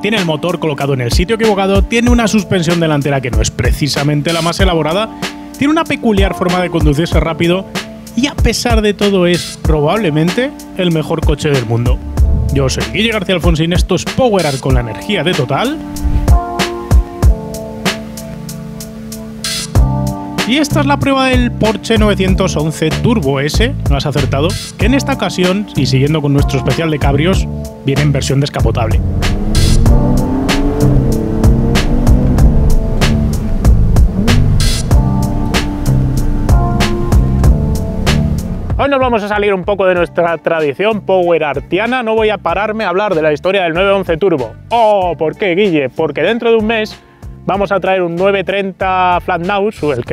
Tiene el motor colocado en el sitio equivocado, tiene una suspensión delantera que no es precisamente la más elaborada, tiene una peculiar forma de conducirse rápido y a pesar de todo es probablemente el mejor coche del mundo. Yo soy Guille García Alfonsín, esto es Power Art con la energía de Total. Y esta es la prueba del Porsche 911 Turbo S, no has acertado, que en esta ocasión, y siguiendo con nuestro especial de cabrios, viene en versión descapotable. Hoy nos vamos a salir un poco de nuestra tradición power artiana, no voy a pararme a hablar de la historia del 911 Turbo. Oh, ¿por qué, Guille? Porque dentro de un mes vamos a traer un 930 Flat Nose, el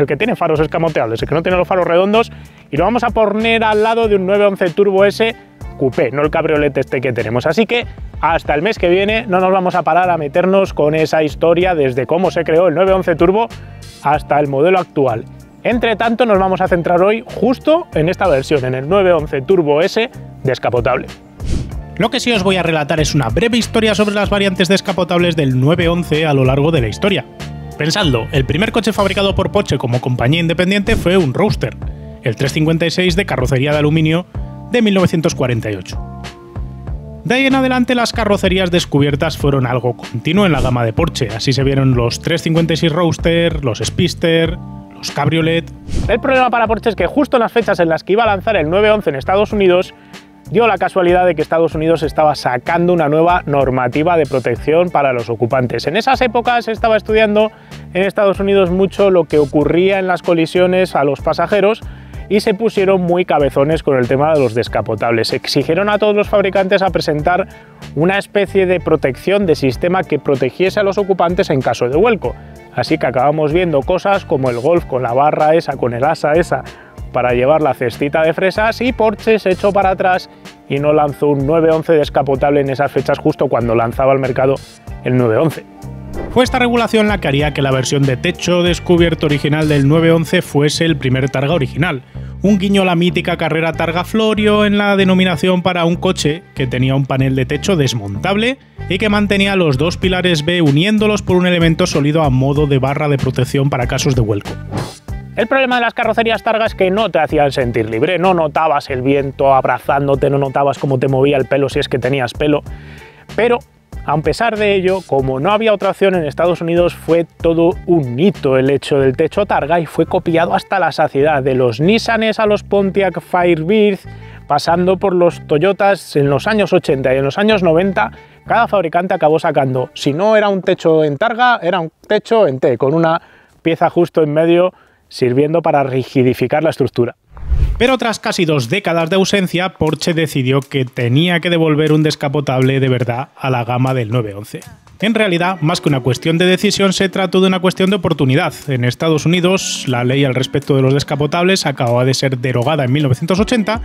que tiene faros escamoteables, el que no tiene los faros redondos, y lo vamos a poner al lado de un 911 Turbo S Coupé, no el cabriolete este que tenemos. Así que hasta el mes que viene no nos vamos a parar a meternos con esa historia desde cómo se creó el 911 Turbo hasta el modelo actual. Entre tanto, nos vamos a centrar hoy justo en esta versión, en el 911 Turbo S descapotable. Lo que sí os voy a relatar es una breve historia sobre las variantes descapotables del 911 a lo largo de la historia. Pensadlo, el primer coche fabricado por Porsche como compañía independiente fue un Roadster, el 356 de carrocería de aluminio de 1948. De ahí en adelante las carrocerías descubiertas fueron algo continuo en la gama de Porsche, así se vieron los 356 Roadster, los Speedster, los Cabriolet. El problema para Porsche es que justo en las fechas en las que iba a lanzar el 911 en Estados Unidos, dio la casualidad de que Estados Unidos estaba sacando una nueva normativa de protección para los ocupantes. En esas épocas se estaba estudiando en Estados Unidos mucho lo que ocurría en las colisiones a los pasajeros y se pusieron muy cabezones con el tema de los descapotables. Exigieron a todos los fabricantes a presentar una especie de protección de sistema que protegiese a los ocupantes en caso de vuelco. Así que acabamos viendo cosas como el Golf con la barra esa, con el asa esa, para llevar la cestita de fresas, y Porsche se echó para atrás y no lanzó un 911 descapotable en esas fechas justo cuando lanzaba al mercado el 911. Fue esta regulación la que haría que la versión de techo descubierto original del 911 fuese el primer Targa original, un guiño a la mítica carrera Targa Florio en la denominación para un coche que tenía un panel de techo desmontable y que mantenía los dos pilares B uniéndolos por un elemento sólido a modo de barra de protección para casos de vuelco. El problema de las carrocerías Targa es que no te hacían sentir libre, no notabas el viento abrazándote, no notabas cómo te movía el pelo si es que tenías pelo, pero a pesar de ello, como no había otra opción en Estados Unidos, fue todo un hito el hecho del techo Targa y fue copiado hasta la saciedad, de los Nissanes a los Pontiac Firebird, pasando por los Toyotas en los años 80 y en los años 90, cada fabricante acabó sacando, si no era un techo en Targa, era un techo en T, con una pieza justo en medio sirviendo para rigidificar la estructura. Pero tras casi 2 décadas de ausencia, Porsche decidió que tenía que devolver un descapotable de verdad a la gama del 911. En realidad, más que una cuestión de decisión, se trató de una cuestión de oportunidad. En Estados Unidos, la ley al respecto de los descapotables acababa de ser derogada en 1980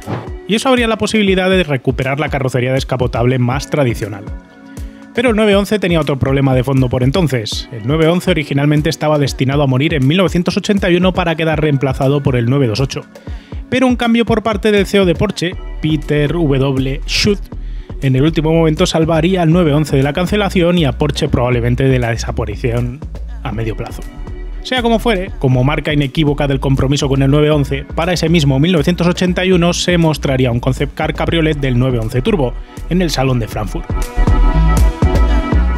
y eso abría la posibilidad de recuperar la carrocería descapotable más tradicional. Pero el 911 tenía otro problema de fondo por entonces. El 911 originalmente estaba destinado a morir en 1981 para quedar reemplazado por el 928. Pero un cambio por parte del CEO de Porsche, Peter W. Schutt, en el último momento salvaría al 911 de la cancelación y a Porsche probablemente de la desaparición a medio plazo. Sea como fuere, como marca inequívoca del compromiso con el 911, para ese mismo 1981 se mostraría un concept car cabriolet del 911 Turbo en el Salón de Frankfurt.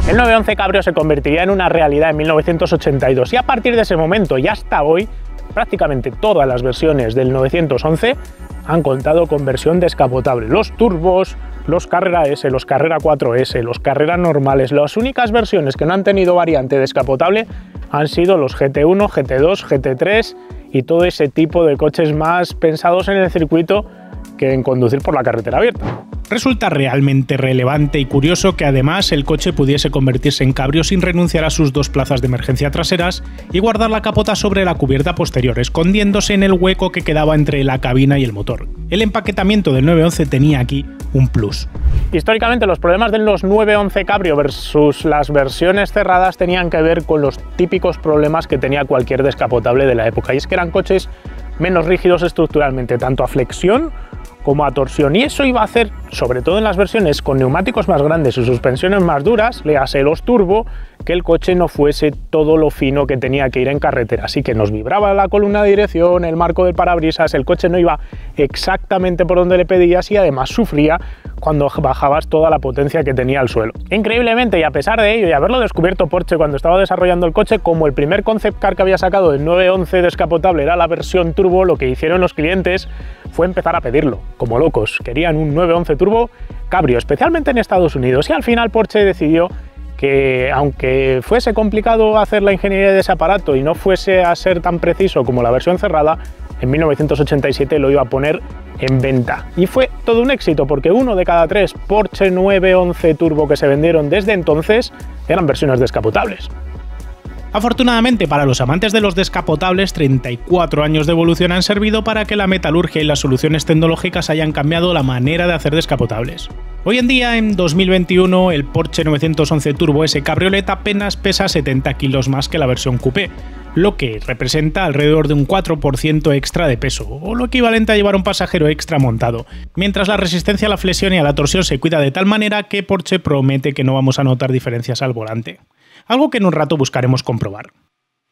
El 911 Cabrio se convertiría en una realidad en 1982 y a partir de ese momento y hasta hoy, prácticamente todas las versiones del 911 han contado con versión descapotable. Los turbos, los Carrera S, los Carrera 4S, los Carrera normales, las únicas versiones que no han tenido variante descapotable han sido los GT1, GT2, GT3 y todo ese tipo de coches más pensados en el circuito que en conducir por la carretera abierta. Resulta realmente relevante y curioso que además el coche pudiese convertirse en cabrio sin renunciar a sus 2 plazas de emergencia traseras y guardar la capota sobre la cubierta posterior, escondiéndose en el hueco que quedaba entre la cabina y el motor. El empaquetamiento del 911 tenía aquí un plus. Históricamente los problemas de los 911 Cabrio versus las versiones cerradas tenían que ver con los típicos problemas que tenía cualquier descapotable de la época, y es que eran coches menos rígidos estructuralmente, tanto a flexión como a torsión, y eso iba a hacer, sobre todo en las versiones con neumáticos más grandes y suspensiones más duras, léase los turbo, que el coche no fuese todo lo fino que tenía que ir en carretera. Así que nos vibraba la columna de dirección, el marco del parabrisas, el coche no iba exactamente por donde le pedías y además sufría cuando bajabas toda la potencia que tenía al suelo. Increíblemente, y a pesar de ello y haberlo descubierto Porsche cuando estaba desarrollando el coche, como el primer concept car que había sacado del 911 descapotable era la versión turbo, lo que hicieron los clientes fue empezar a pedirlo, como locos. Querían un 911 turbo cabrio, especialmente en Estados Unidos, y al final Porsche decidió que, aunque fuese complicado hacer la ingeniería de ese aparato y no fuese a ser tan preciso como la versión cerrada, en 1987 lo iba a poner en venta. Y fue todo un éxito, porque 1 de cada 3 Porsche 911 Turbo que se vendieron desde entonces eran versiones descapotables. Afortunadamente para los amantes de los descapotables, 34 años de evolución han servido para que la metalurgia y las soluciones tecnológicas hayan cambiado la manera de hacer descapotables. Hoy en día, en 2021, el Porsche 911 Turbo S Cabriolet apenas pesa 70 kilos más que la versión coupé, lo que representa alrededor de un 4% extra de peso, o lo equivalente a llevar un pasajero extra montado, mientras la resistencia a la flexión y a la torsión se cuida de tal manera que Porsche promete que no vamos a notar diferencias al volante. Algo que en un rato buscaremos comprobar.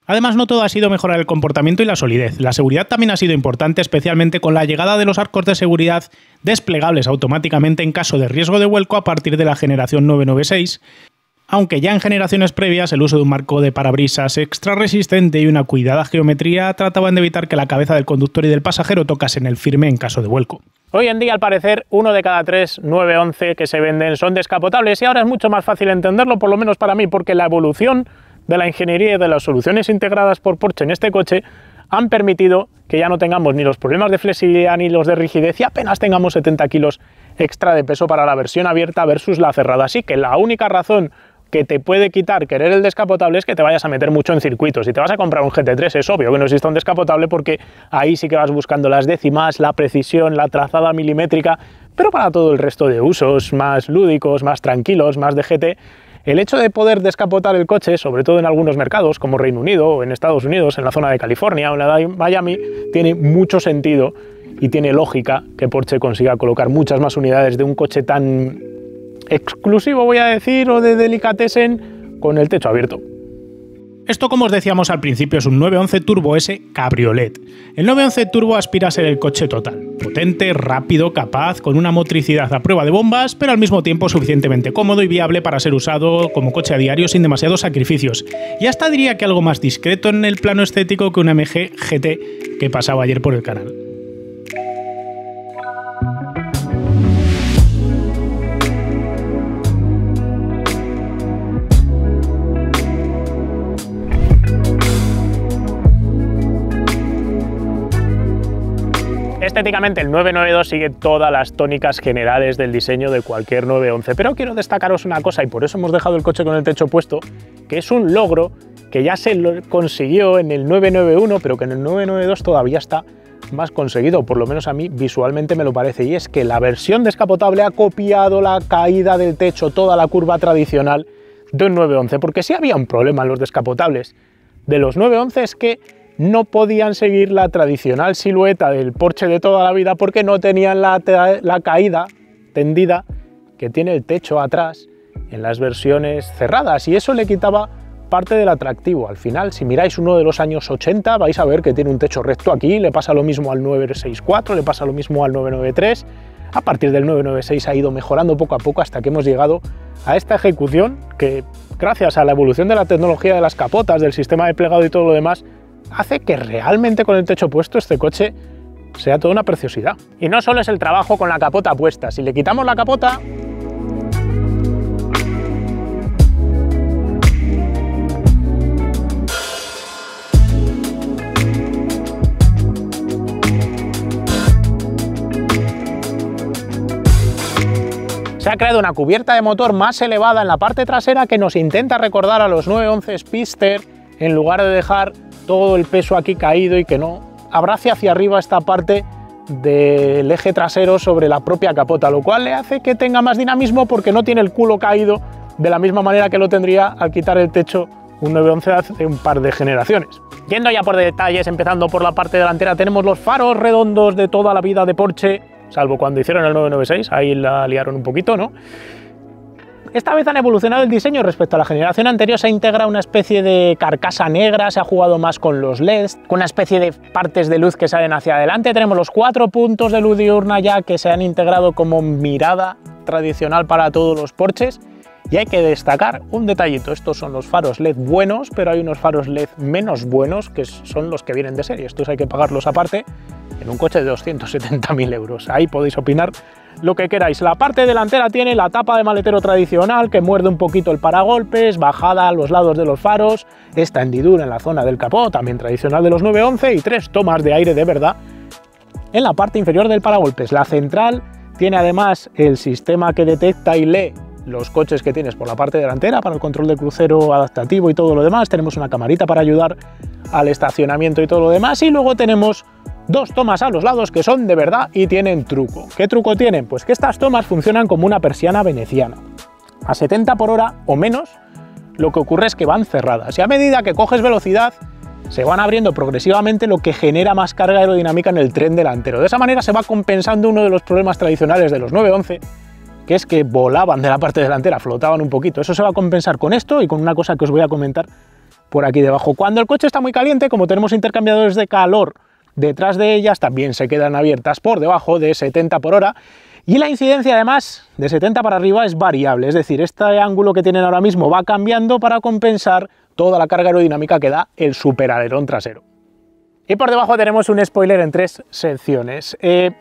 Además, no todo ha sido mejorar el comportamiento y la solidez. La seguridad también ha sido importante, especialmente con la llegada de los arcos de seguridad desplegables automáticamente en caso de riesgo de vuelco a partir de la generación 996, aunque ya en generaciones previas el uso de un marco de parabrisas extra resistente y una cuidada geometría trataban de evitar que la cabeza del conductor y del pasajero tocasen el firme en caso de vuelco. Hoy en día, al parecer, 1 de cada 3 911 que se venden son descapotables, y ahora es mucho más fácil entenderlo, por lo menos para mí, porque la evolución de la ingeniería y de las soluciones integradas por Porsche en este coche han permitido que ya no tengamos ni los problemas de flexibilidad ni los de rigidez y apenas tengamos 70 kilos extra de peso para la versión abierta versus la cerrada. Así que la única razón que te puede quitar querer el descapotable es que te vayas a meter mucho en circuitos. Si te vas a comprar un GT3 es obvio que no exista un descapotable, porque ahí sí que vas buscando las décimas, la precisión, la trazada milimétrica, pero para todo el resto de usos más lúdicos, más tranquilos, más de GT, el hecho de poder descapotar el coche, sobre todo en algunos mercados como Reino Unido o en Estados Unidos, en la zona de California o en la de Miami, tiene mucho sentido y tiene lógica que Porsche consiga colocar muchas más unidades de un coche tan exclusivo, voy a decir, o de delicatessen, con el techo abierto. Esto, como os decíamos al principio, es un 911 Turbo S Cabriolet. El 911 Turbo aspira a ser el coche total, potente, rápido, capaz, con una motricidad a prueba de bombas, pero al mismo tiempo suficientemente cómodo y viable para ser usado como coche a diario sin demasiados sacrificios. Y hasta diría que algo más discreto en el plano estético que un MG GT que pasaba ayer por el canal. Estéticamente el 992 sigue todas las tónicas generales del diseño de cualquier 911, pero quiero destacaros una cosa, y por eso hemos dejado el coche con el techo puesto, que es un logro que ya se lo consiguió en el 991, pero que en el 992 todavía está más conseguido, por lo menos a mí visualmente me lo parece, y es que la versión descapotable ha copiado la caída del techo, toda la curva tradicional de un 911, porque si había un problema en los descapotables de los 911 es que no podían seguir la tradicional silueta del Porsche de toda la vida, porque no tenían la caída tendida que tiene el techo atrás en las versiones cerradas, y eso le quitaba parte del atractivo. Al final, si miráis uno de los años 80, vais a ver que tiene un techo recto aquí, le pasa lo mismo al 964, le pasa lo mismo al 993, a partir del 996 ha ido mejorando poco a poco hasta que hemos llegado a esta ejecución que, gracias a la evolución de la tecnología de las capotas, del sistema de plegado y todo lo demás, hace que realmente con el techo puesto este coche sea toda una preciosidad. Y no solo es el trabajo con la capota puesta, si le quitamos la capota, se ha creado una cubierta de motor más elevada en la parte trasera que nos intenta recordar a los 911 Speedster, en lugar de dejar todo el peso aquí caído y que no abrace hacia arriba esta parte del eje trasero sobre la propia capota, lo cual le hace que tenga más dinamismo porque no tiene el culo caído de la misma manera que lo tendría al quitar el techo un 911 hace un par de generaciones. Yendo ya por detalles, empezando por la parte delantera, tenemos los faros redondos de toda la vida de Porsche, salvo cuando hicieron el 996, ahí la liaron un poquito, ¿no? Esta vez han evolucionado el diseño respecto a la generación anterior, se ha integrado una especie de carcasa negra, se ha jugado más con los LEDs, con una especie de partes de luz que salen hacia adelante. Tenemos los 4 puntos de luz diurna ya que se han integrado como mirada tradicional para todos los Porsches. Y hay que destacar un detallito, estos son los faros LED buenos, pero hay unos faros LED menos buenos que son los que vienen de serie. Estos hay que pagarlos aparte en un coche de 270.000 euros. Ahí podéis opinar lo que queráis. La parte delantera tiene la tapa de maletero tradicional que muerde un poquito el paragolpes, bajada a los lados de los faros, esta hendidura en la zona del capó, también tradicional de los 911, y 3 tomas de aire de verdad en la parte inferior del paragolpes. La central tiene además el sistema que detecta y lee los coches que tienes por la parte delantera para el control de crucero adaptativo y todo lo demás. Tenemos una camarita para ayudar al estacionamiento y todo lo demás, y luego tenemos 2 tomas a los lados que son de verdad y tienen truco. ¿Qué truco tienen? Pues que estas tomas funcionan como una persiana veneciana. A 70 por hora o menos, lo que ocurre es que van cerradas y a medida que coges velocidad se van abriendo progresivamente, lo que genera más carga aerodinámica en el tren delantero. De esa manera se va compensando uno de los problemas tradicionales de los 911, que es que volaban de la parte delantera, flotaban un poquito. Eso se va a compensar con esto y con una cosa que os voy a comentar por aquí debajo. Cuando el coche está muy caliente, como tenemos intercambiadores de calor detrás de ellas, también se quedan abiertas por debajo de 70 por hora, y la incidencia además de 70 para arriba es variable, es decir, este ángulo que tienen ahora mismo va cambiando para compensar toda la carga aerodinámica que da el superalerón trasero. Y por debajo tenemos un spoiler en 3 secciones.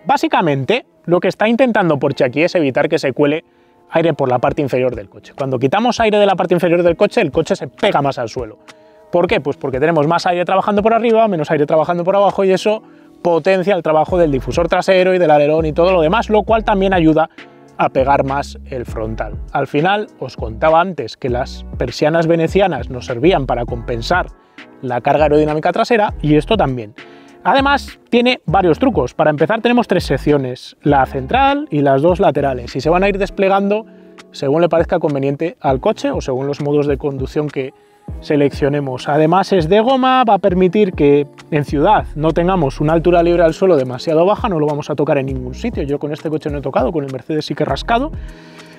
Básicamente lo que está intentando Porsche aquí es evitar que se cuele aire por la parte inferior del coche. Cuando quitamos aire de la parte inferior del coche, el coche se pega más al suelo. ¿Por qué? Pues porque tenemos más aire trabajando por arriba, menos aire trabajando por abajo, y eso potencia el trabajo del difusor trasero y del alerón y todo lo demás, lo cual también ayuda a pegar más el frontal. Al final, os contaba antes que las persianas venecianas nos servían para compensar la carga aerodinámica trasera, y esto también. Además, tiene varios trucos. Para empezar, tenemos 3 secciones, la central y las 2 laterales, y se van a ir desplegando según le parezca conveniente al coche o según los modos de conducción que seleccionemos. Además es de goma, va a permitir que en ciudad no tengamos una altura libre al suelo demasiado baja, no lo vamos a tocar en ningún sitio. Yo con este coche no he tocado, con el Mercedes sí que he rascado.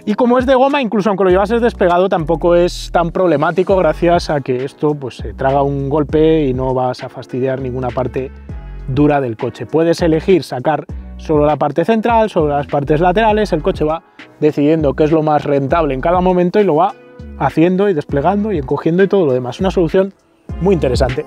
Y como es de goma, incluso aunque lo llevases despegado, tampoco es tan problemático gracias a que esto pues se traga un golpe y no vas a fastidiar ninguna parte dura del coche. Puedes elegir sacar solo la parte central, solo las partes laterales, el coche va decidiendo qué es lo más rentable en cada momento y lo va haciendo y desplegando y encogiendo y todo lo demás. Una solución muy interesante.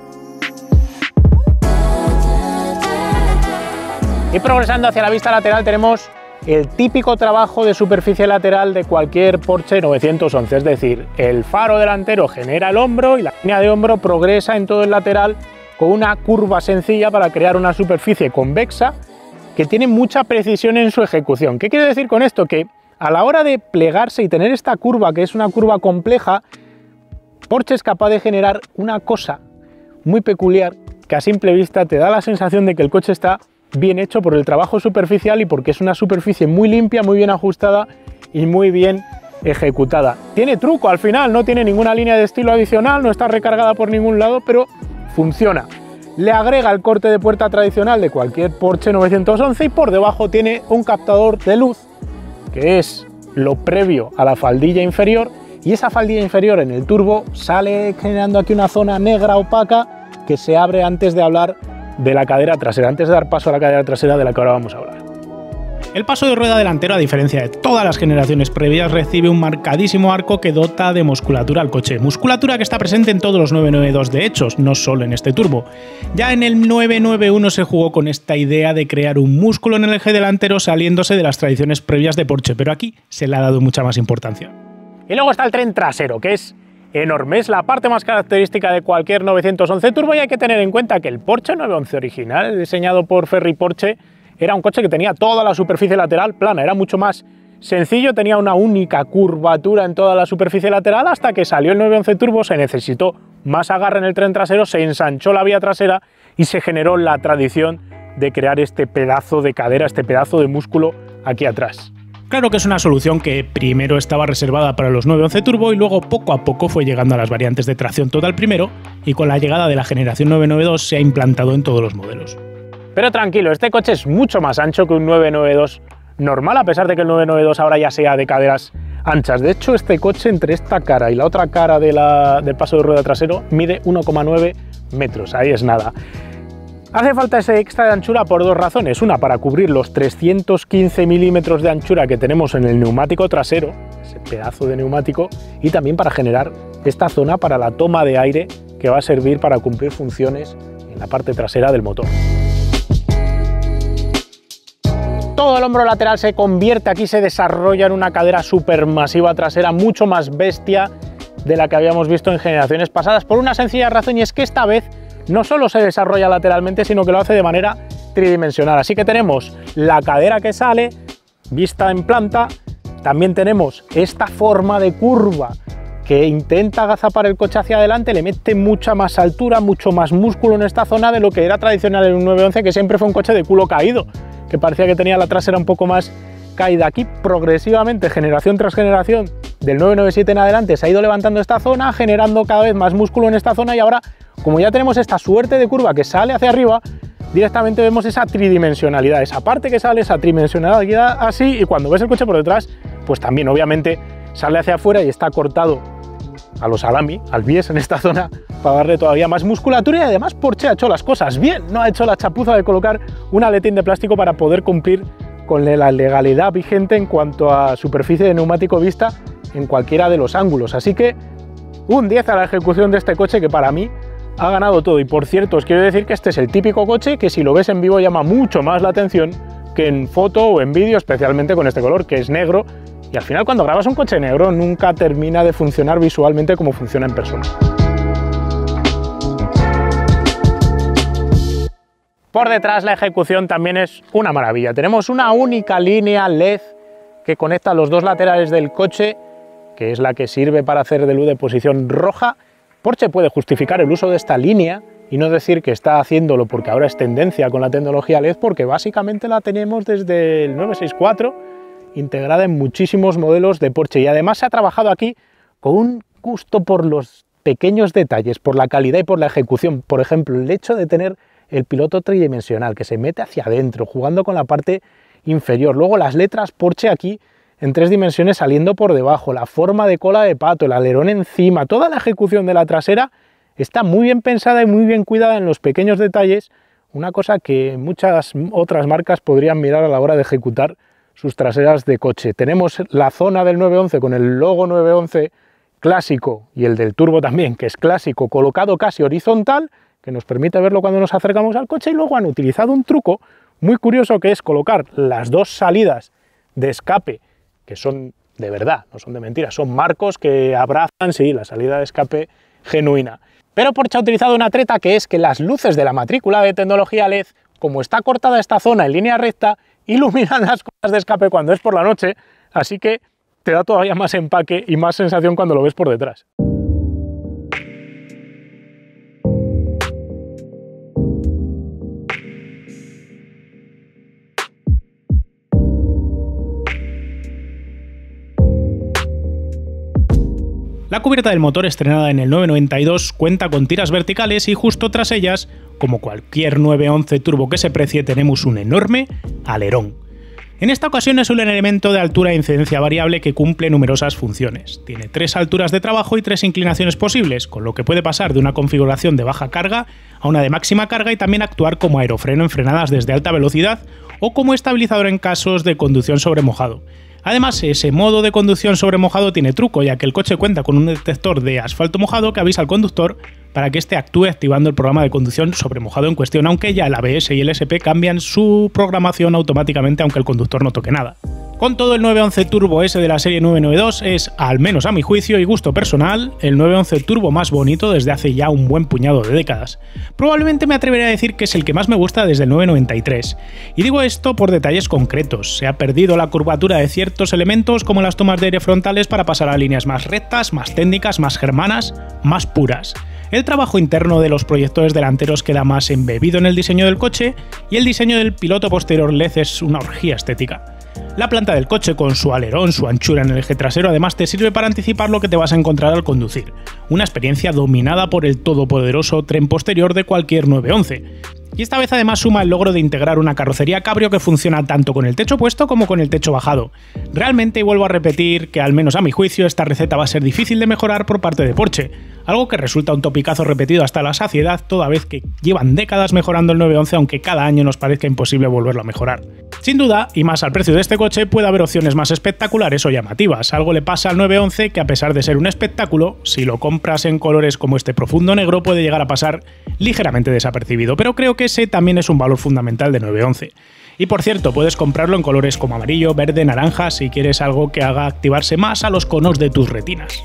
Y progresando hacia la vista lateral tenemos el típico trabajo de superficie lateral de cualquier Porsche 911, es decir, el faro delantero genera el hombro y la línea de hombro progresa en todo el lateral con una curva sencilla para crear una superficie convexa que tiene mucha precisión en su ejecución. ¿Qué quiero decir con esto? Que a la hora de plegarse y tener esta curva, que es una curva compleja, Porsche es capaz de generar una cosa muy peculiar que a simple vista te da la sensación de que el coche está bien hecho por el trabajo superficial y porque es una superficie muy limpia, muy bien ajustada y muy bien ejecutada. Tiene truco al final, no tiene ninguna línea de estilo adicional, no está recargada por ningún lado, pero funciona. Le agrega el corte de puerta tradicional de cualquier Porsche 911 y por debajo tiene un captador de luz, que es lo previo a la faldilla inferior, y esa faldilla inferior en el turbo sale generando aquí una zona negra opaca que se abre antes de hablar de la cadera trasera, antes de dar paso a la cadera trasera de la que ahora vamos a hablar. El paso de rueda delantero, a diferencia de todas las generaciones previas, recibe un marcadísimo arco que dota de musculatura al coche. Musculatura que está presente en todos los 992 de hechos, no solo en este turbo. Ya en el 991 se jugó con esta idea de crear un músculo en el eje delantero saliéndose de las tradiciones previas de Porsche, pero aquí se le ha dado mucha más importancia. Y luego está el tren trasero, que es enorme, es la parte más característica de cualquier 911 turbo, y hay que tener en cuenta que el Porsche 911 original, diseñado por Ferry Porsche, era un coche que tenía toda la superficie lateral plana, era mucho más sencillo, tenía una única curvatura en toda la superficie lateral. Hasta que salió el 911 turbo se necesitó más agarre en el tren trasero, se ensanchó la vía trasera y se generó la tradición de crear este pedazo de cadera, este pedazo de músculo aquí atrás. Claro que es una solución que primero estaba reservada para los 911 turbo y luego poco a poco fue llegando a las variantes de tracción total primero, y con la llegada de la generación 992 se ha implantado en todos los modelos. Pero tranquilo, este coche es mucho más ancho que un 992 normal, a pesar de que el 992 ahora ya sea de caderas anchas. De hecho, este coche, entre esta cara y la otra cara del paso de rueda trasero, mide 1,9 metros, ahí es nada. Hace falta ese extra de anchura por dos razones. Una, para cubrir los 315 milímetros de anchura que tenemos en el neumático trasero, ese pedazo de neumático, y también para generar esta zona para la toma de aire que va a servir para cumplir funciones en la parte trasera del motor. Todo el hombro lateral se convierte, aquí se desarrolla en una cadera supermasiva trasera, mucho más bestia de la que habíamos visto en generaciones pasadas, por una sencilla razón, y es que esta vez no solo se desarrolla lateralmente, sino que lo hace de manera tridimensional. Así que tenemos la cadera que sale, vista en planta, también tenemos esta forma de curva que intenta agazapar el coche hacia adelante, le mete mucha más altura, mucho más músculo en esta zona de lo que era tradicional en un 911, que siempre fue un coche de culo caído, que parecía que tenía la trasera un poco más caída. Aquí progresivamente, generación tras generación, del 997 en adelante, se ha ido levantando esta zona, generando cada vez más músculo en esta zona, y ahora, como ya tenemos esta suerte de curva que sale hacia arriba, directamente vemos esa tridimensionalidad, esa parte que sale, esa tridimensionalidad así, y cuando ves el coche por detrás, pues también obviamente sale hacia afuera y está cortado a los salami, al bies en esta zona, para darle todavía más musculatura. Y además Porsche ha hecho las cosas bien, no ha hecho la chapuza de colocar un aletín de plástico para poder cumplir con la legalidad vigente en cuanto a superficie de neumático vista en cualquiera de los ángulos. Así que un 10 a la ejecución de este coche, que para mí ha ganado todo. Y por cierto, os quiero decir que este es el típico coche que si lo ves en vivo llama mucho más la atención que en foto o en vídeo, especialmente con este color que es negro, y al final cuando grabas un coche negro nunca termina de funcionar visualmente como funciona en persona. Por detrás la ejecución también es una maravilla. Tenemos una única línea LED que conecta los dos laterales del coche, que es la que sirve para hacer de luz de posición roja. Porsche puede justificar el uso de esta línea y no decir que está haciéndolo porque ahora es tendencia con la tecnología LED, porque básicamente la tenemos desde el 964, integrada en muchísimos modelos de Porsche, y además se ha trabajado aquí con un gusto por los pequeños detalles, por la calidad y por la ejecución. Por ejemplo, el hecho de tener el piloto tridimensional que se mete hacia adentro, jugando con la parte inferior. Luego las letras Porsche aquí en 3 dimensiones saliendo por debajo, la forma de cola de pato, el alerón encima, toda la ejecución de la trasera está muy bien pensada y muy bien cuidada en los pequeños detalles, una cosa que muchas otras marcas podrían mirar a la hora de ejecutar sus traseras de coche. Tenemos la zona del 911 con el logo 911 clásico y el del turbo también, que es clásico, colocado casi horizontal, que nos permite verlo cuando nos acercamos al coche, y luego han utilizado un truco muy curioso que es colocar las dos salidas de escape, que son de verdad, no son de mentira, son marcos que abrazan, sí, la salida de escape genuina. Pero Porsche ha utilizado una treta, que es que las luces de la matrícula de tecnología LED, como está cortada esta zona en línea recta, iluminan las cosas de escape cuando es por la noche, así que te da todavía más empaque y más sensación cuando lo ves por detrás. La cubierta del motor, estrenada en el 992, cuenta con tiras verticales y justo tras ellas, como cualquier 911 turbo que se precie, tenemos un enorme alerón. En esta ocasión es un elemento de altura e incidencia variable que cumple numerosas funciones. Tiene 3 alturas de trabajo y 3 inclinaciones posibles, con lo que puede pasar de una configuración de baja carga a una de máxima carga, y también actuar como aerofreno en frenadas desde alta velocidad o como estabilizador en casos de conducción sobre mojado. Además, ese modo de conducción sobre mojado tiene truco, ya que el coche cuenta con un detector de asfalto mojado que avisa al conductor para que éste actúe activando el programa de conducción sobre mojado en cuestión, aunque ya el ABS y el SP cambian su programación automáticamente aunque el conductor no toque nada. Con todo, el 911 Turbo S de la serie 992 es, al menos a mi juicio y gusto personal, el 911 Turbo más bonito desde hace ya un buen puñado de décadas. Probablemente me atrevería a decir que es el que más me gusta desde el 993. Y digo esto por detalles concretos. Se ha perdido la curvatura de ciertos elementos como las tomas de aire frontales para pasar a líneas más rectas, más técnicas, más germanas, más puras. El trabajo interno de los proyectores delanteros queda más embebido en el diseño del coche, y el diseño del piloto posterior LED es una orgía estética. La planta del coche, con su alerón, su anchura en el eje trasero, además te sirve para anticipar lo que te vas a encontrar al conducir. Una experiencia dominada por el todopoderoso tren posterior de cualquier 911. Y esta vez además suma el logro de integrar una carrocería cabrio que funciona tanto con el techo puesto como con el techo bajado. Realmente, y vuelvo a repetir que al menos a mi juicio esta receta va a ser difícil de mejorar por parte de Porsche, algo que resulta un topicazo repetido hasta la saciedad toda vez que llevan décadas mejorando el 911 aunque cada año nos parezca imposible volverlo a mejorar. Sin duda, y más al precio de este coche, puede haber opciones más espectaculares o llamativas. Algo le pasa al 911 que a pesar de ser un espectáculo, si lo compras en colores como este profundo negro puede llegar a pasar ligeramente desapercibido, pero creo que ese también es un valor fundamental de 911. Y por cierto, puedes comprarlo en colores como amarillo, verde, naranja si quieres algo que haga activarse más a los conos de tus retinas.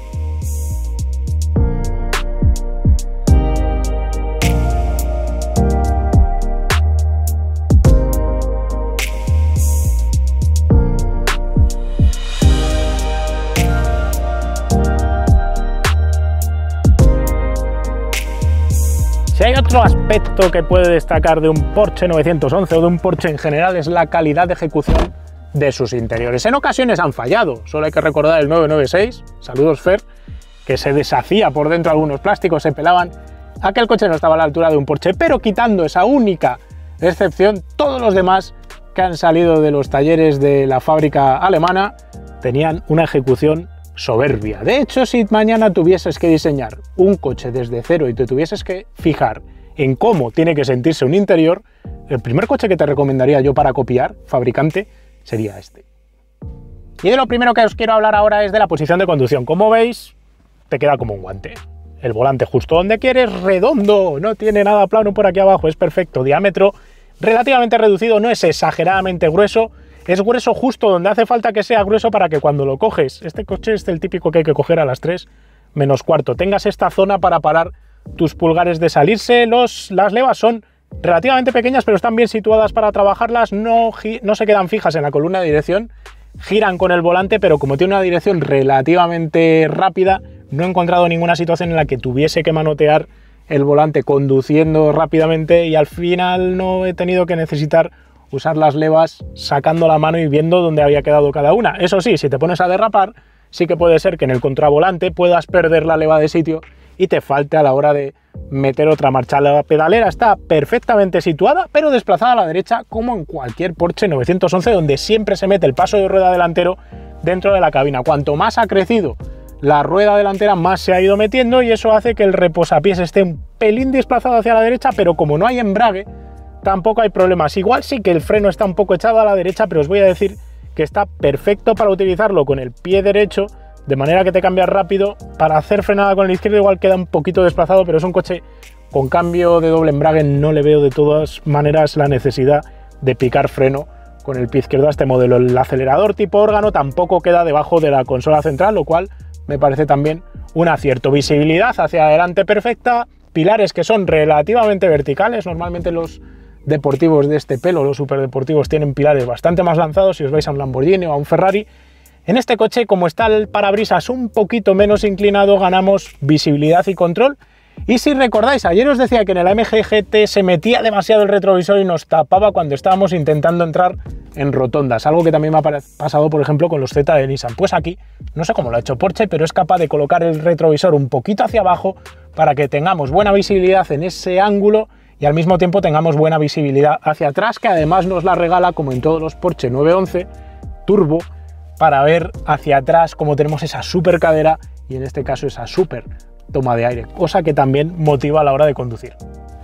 Si hay otro aspecto que puede destacar de un Porsche 911 o de un Porsche en general es la calidad de ejecución de sus interiores. En ocasiones han fallado, solo hay que recordar el 996, saludos Fer, que se deshacía por dentro algunos plásticos, se pelaban, aquel coche no estaba a la altura de un Porsche, pero quitando esa única excepción, todos los demás que han salido de los talleres de la fábrica alemana tenían una ejecución soberbia. De hecho, si mañana tuvieses que diseñar un coche desde cero y te tuvieses que fijar en cómo tiene que sentirse un interior, el primer coche que te recomendaría yo para copiar, fabricante, sería este. Y de lo primero que os quiero hablar ahora es de la posición de conducción. Como veis, te queda como un guante. El volante justo donde quieres, redondo, no tiene nada plano por aquí abajo, es perfecto. Diámetro relativamente reducido, no es exageradamente grueso, es grueso justo donde hace falta que sea grueso para que cuando lo coges, este coche es el típico que hay que coger a las 3 menos cuarto, tengas esta zona para parar tus pulgares de salirse. Las levas son relativamente pequeñas, pero están bien situadas para trabajarlas, no se quedan fijas en la columna de dirección, giran con el volante, pero como tiene una dirección relativamente rápida, no he encontrado ninguna situación en la que tuviese que manotear el volante conduciendo rápidamente y al final no he tenido que necesitar usar las levas sacando la mano y viendo dónde había quedado cada una. Eso sí, si te pones a derrapar, sí que puede ser que en el contravolante puedas perder la leva de sitio y te falte a la hora de meter otra marcha. La pedalera está perfectamente situada, pero desplazada a la derecha, como en cualquier Porsche 911, donde siempre se mete el paso de rueda delantero dentro de la cabina. Cuanto más ha crecido la rueda delantera, más se ha ido metiendo y eso hace que el reposapiés esté un pelín desplazado hacia la derecha, pero como no hay embrague, tampoco hay problemas. Igual sí que el freno está un poco echado a la derecha, pero os voy a decir que está perfecto para utilizarlo con el pie derecho, de manera que te cambias rápido. Para hacer frenada con el izquierdo igual queda un poquito desplazado, pero es un coche con cambio de doble embrague, no le veo de todas maneras la necesidad de picar freno con el pie izquierdo a este modelo. El acelerador tipo órgano tampoco queda debajo de la consola central, lo cual me parece también un acierto. Visibilidad hacia adelante perfecta, pilares que son relativamente verticales, normalmente los deportivos de este pelo, los superdeportivos, tienen pilares bastante más lanzados si os vais a un Lamborghini o a un Ferrari. En este coche, como está el parabrisas un poquito menos inclinado, ganamos visibilidad y control. Y si recordáis, ayer os decía que en el AMG GT se metía demasiado el retrovisor y nos tapaba cuando estábamos intentando entrar en rotondas, algo que también me ha pasado, por ejemplo, con los Z de Nissan. Pues aquí, no sé cómo lo ha hecho Porsche, pero es capaz de colocar el retrovisor un poquito hacia abajo para que tengamos buena visibilidad en ese ángulo y al mismo tiempo tengamos buena visibilidad hacia atrás, que además nos la regala, como en todos los Porsche 911 Turbo, para ver hacia atrás cómo tenemos esa super cadera y en este caso esa super toma de aire, cosa que también motiva a la hora de conducir.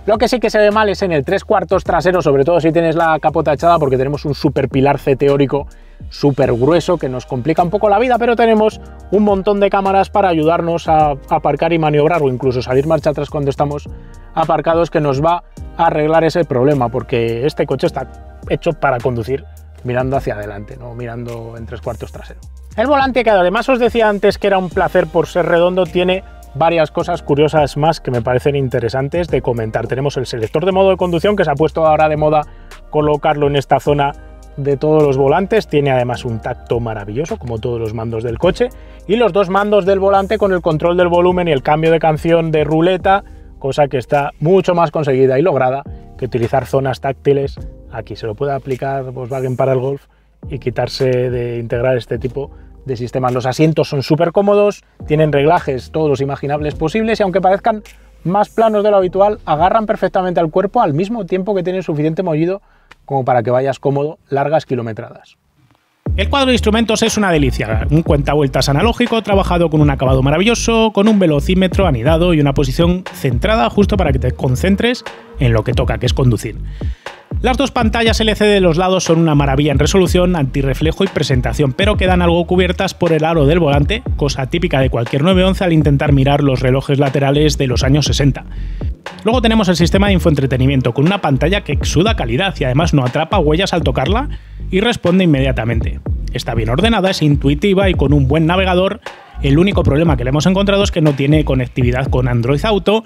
Lo que sí que se ve mal es en el 3/4 trasero, sobre todo si tienes la capota echada, porque tenemos un super pilar C teórico súper grueso que nos complica un poco la vida, pero tenemos un montón de cámaras para ayudarnos a aparcar y maniobrar o incluso salir marcha atrás cuando estamos aparcados, que nos va a arreglar ese problema, porque este coche está hecho para conducir mirando hacia adelante, no mirando en 3/4 trasero. El volante, que además os decía antes que era un placer por ser redondo, tiene varias cosas curiosas más que me parecen interesantes de comentar. Tenemos el selector de modo de conducción, que se ha puesto ahora de moda colocarlo en esta zona de todos los volantes. Tiene además un tacto maravilloso, como todos los mandos del coche, y los dos mandos del volante con el control del volumen y el cambio de canción de ruleta, cosa que está mucho más conseguida y lograda que utilizar zonas táctiles. Aquí se lo puede aplicar Volkswagen para el Golf y quitarse de integrar este tipo de sistemas. Los asientos son súper cómodos, tienen reglajes todos los imaginables posibles y aunque parezcan más planos de lo habitual, agarran perfectamente al cuerpo al mismo tiempo que tienen suficiente mollido como para que vayas cómodo largas kilometradas. El cuadro de instrumentos es una delicia, un cuentavueltas analógico trabajado con un acabado maravilloso, con un velocímetro anidado y una posición centrada justo para que te concentres en lo que toca, que es conducir. Las dos pantallas LCD de los lados son una maravilla en resolución, antirreflejo y presentación, pero quedan algo cubiertas por el aro del volante, cosa típica de cualquier 911 al intentar mirar los relojes laterales de los años 60. Luego tenemos el sistema de infoentretenimiento, con una pantalla que exuda calidad y además no atrapa huellas al tocarla y responde inmediatamente. Está bien ordenada, es intuitiva y con un buen navegador. El único problema que le hemos encontrado es que no tiene conectividad con Android Auto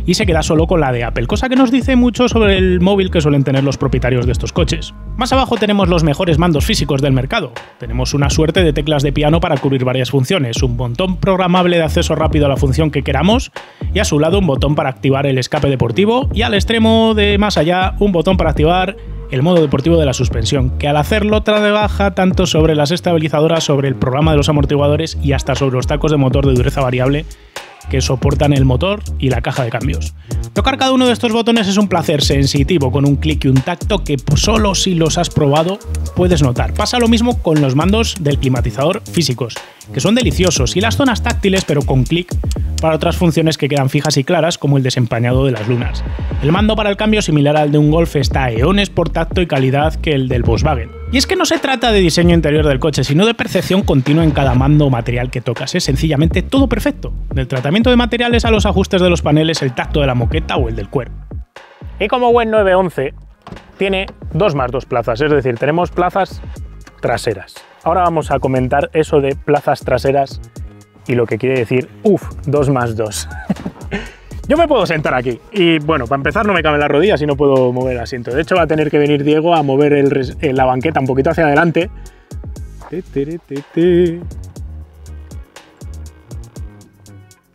y se queda solo con la de Apple, cosa que nos dice mucho sobre el móvil que suelen tener los propietarios de estos coches. Más abajo tenemos los mejores mandos físicos del mercado. Tenemos una suerte de teclas de piano para cubrir varias funciones, un botón programable de acceso rápido a la función que queramos y a su lado un botón para activar el escape deportivo y al extremo de más allá un botón para activar el modo deportivo de la suspensión, que al hacerlo trabaja tanto sobre las estabilizadoras, sobre el programa de los amortiguadores y hasta sobre los tacos de motor de dureza variable que soportan el motor y la caja de cambios. Tocar cada uno de estos botones es un placer sensitivo con un clic y un tacto que solo si los has probado puedes notar. Pasa lo mismo con los mandos del climatizador físicos, que son deliciosos, y las zonas táctiles pero con clic para otras funciones que quedan fijas y claras como el desempañado de las lunas. El mando para el cambio, similar al de un Golf, está a eones por tacto y calidad que el del Volkswagen. Y es que no se trata de diseño interior del coche, sino de percepción continua en cada mando o material que tocas. Es sencillamente todo perfecto, del tratamiento de materiales a los ajustes de los paneles, el tacto de la moqueta o el del cuero. Y como buen 911, tiene 2 más 2 plazas, es decir, tenemos plazas traseras. Ahora vamos a comentar eso de plazas traseras y lo que quiere decir, 2 más 2. Yo me puedo sentar aquí y, bueno, para empezar no me caben las rodillas y no puedo mover el asiento. De hecho va a tener que venir Diego a mover la banqueta un poquito hacia adelante.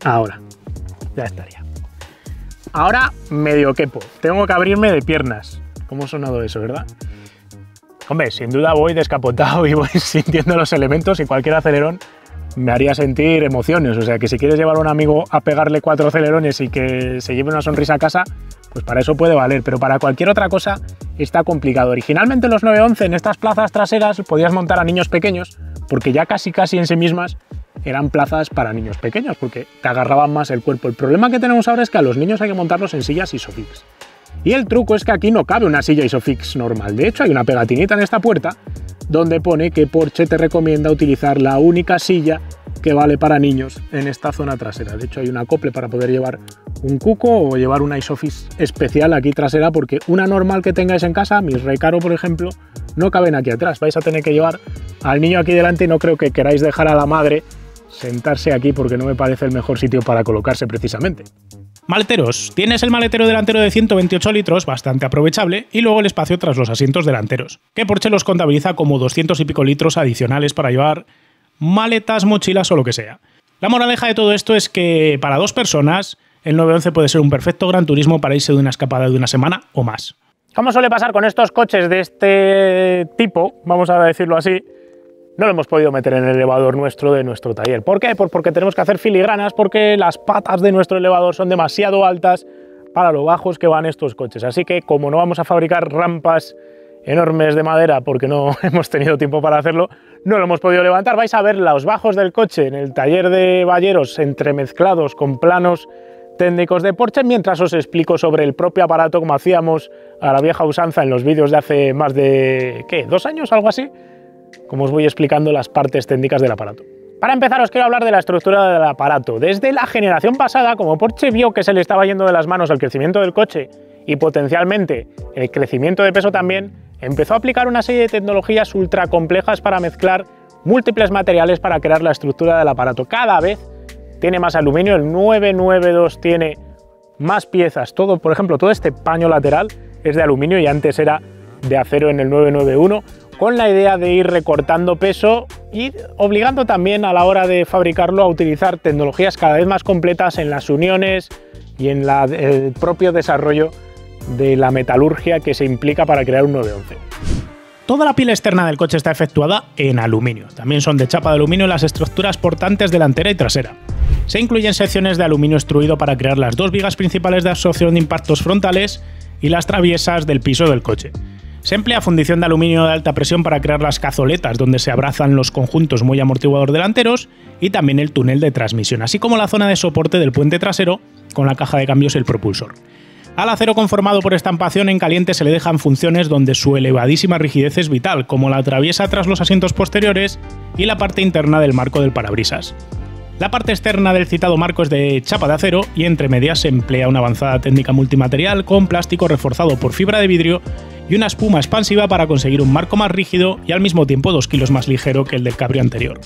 Ahora, ya estaría. Ahora medio quepo, tengo que abrirme de piernas. ¿Cómo ha sonado eso, verdad? Hombre, sin duda voy descapotado y voy sintiendo los elementos y cualquier acelerón me haría sentir emociones. O sea que si quieres llevar a un amigo a pegarle 4 acelerones y que se lleve una sonrisa a casa, pues para eso puede valer, pero para cualquier otra cosa está complicado. Originalmente los 911 en estas plazas traseras podías montar a niños pequeños, porque ya casi en sí mismas eran plazas para niños pequeños, porque te agarraban más el cuerpo. El problema que tenemos ahora es que a los niños hay que montarlos en sillas Isofix. Y el truco es que aquí no cabe una silla Isofix normal. De hecho, hay una pegatinita en esta puerta donde pone que Porsche te recomienda utilizar la única silla que vale para niños en esta zona trasera. De hecho, hay un acople para poder llevar un cuco o llevar una Isofix especial aquí trasera, porque una normal que tengáis en casa, mi Recaro, por ejemplo, no caben aquí atrás. Vais a tener que llevar al niño aquí delante y no creo que queráis dejar a la madre sentarse aquí porque no me parece el mejor sitio para colocarse precisamente. Maleteros. Tienes el maletero delantero de 128 litros, bastante aprovechable, y luego el espacio tras los asientos delanteros, que Porsche los contabiliza como 200 y pico litros adicionales para llevar maletas, mochilas o lo que sea. La moraleja de todo esto es que para 2 personas el 911 puede ser un perfecto gran turismo para irse de una escapada de una semana o más. Como suele pasar con estos coches de este tipo, vamos a decirlo así, no lo hemos podido meter en el elevador nuestro de nuestro taller. ¿Por qué? Pues porque tenemos que hacer filigranas, porque las patas de nuestro elevador son demasiado altas para lo bajos que van estos coches. Así que, como no vamos a fabricar rampas enormes de madera porque no hemos tenido tiempo para hacerlo, no lo hemos podido levantar. Vais a ver los bajos del coche en el taller de Balleros entremezclados con planos técnicos de Porsche, mientras os explico sobre el propio aparato, como hacíamos a la vieja usanza en los vídeos de hace más de, ¿qué?, 2 años, algo así, como os voy explicando las partes técnicas del aparato. Para empezar, os quiero hablar de la estructura del aparato. Desde la generación pasada, como Porsche vio que se le estaba yendo de las manos el crecimiento del coche y potencialmente el crecimiento de peso también, empezó a aplicar una serie de tecnologías ultra complejas para mezclar múltiples materiales para crear la estructura del aparato. Cada vez tiene más aluminio, el 992 tiene más piezas, todo, por ejemplo, todo este paño lateral es de aluminio y antes era de acero en el 991, con la idea de ir recortando peso y obligando también a la hora de fabricarlo a utilizar tecnologías cada vez más completas en las uniones y en el propio desarrollo de la metalurgia que se implica para crear un 911. Toda la piel externa del coche está efectuada en aluminio. También son de chapa de aluminio las estructuras portantes delantera y trasera. Se incluyen secciones de aluminio extruido para crear las dos vigas principales de absorción de impactos frontales y las traviesas del piso del coche. Se emplea fundición de aluminio de alta presión para crear las cazoletas donde se abrazan los conjuntos muelle amortiguador delanteros y también el túnel de transmisión, así como la zona de soporte del puente trasero con la caja de cambios y el propulsor. Al acero conformado por estampación en caliente se le dejan funciones donde su elevadísima rigidez es vital, como la traviesa tras los asientos posteriores y la parte interna del marco del parabrisas. La parte externa del citado marco es de chapa de acero y entre medias se emplea una avanzada técnica multimaterial con plástico reforzado por fibra de vidrio y una espuma expansiva para conseguir un marco más rígido y al mismo tiempo 2 kilos más ligero que el del cabrio anterior.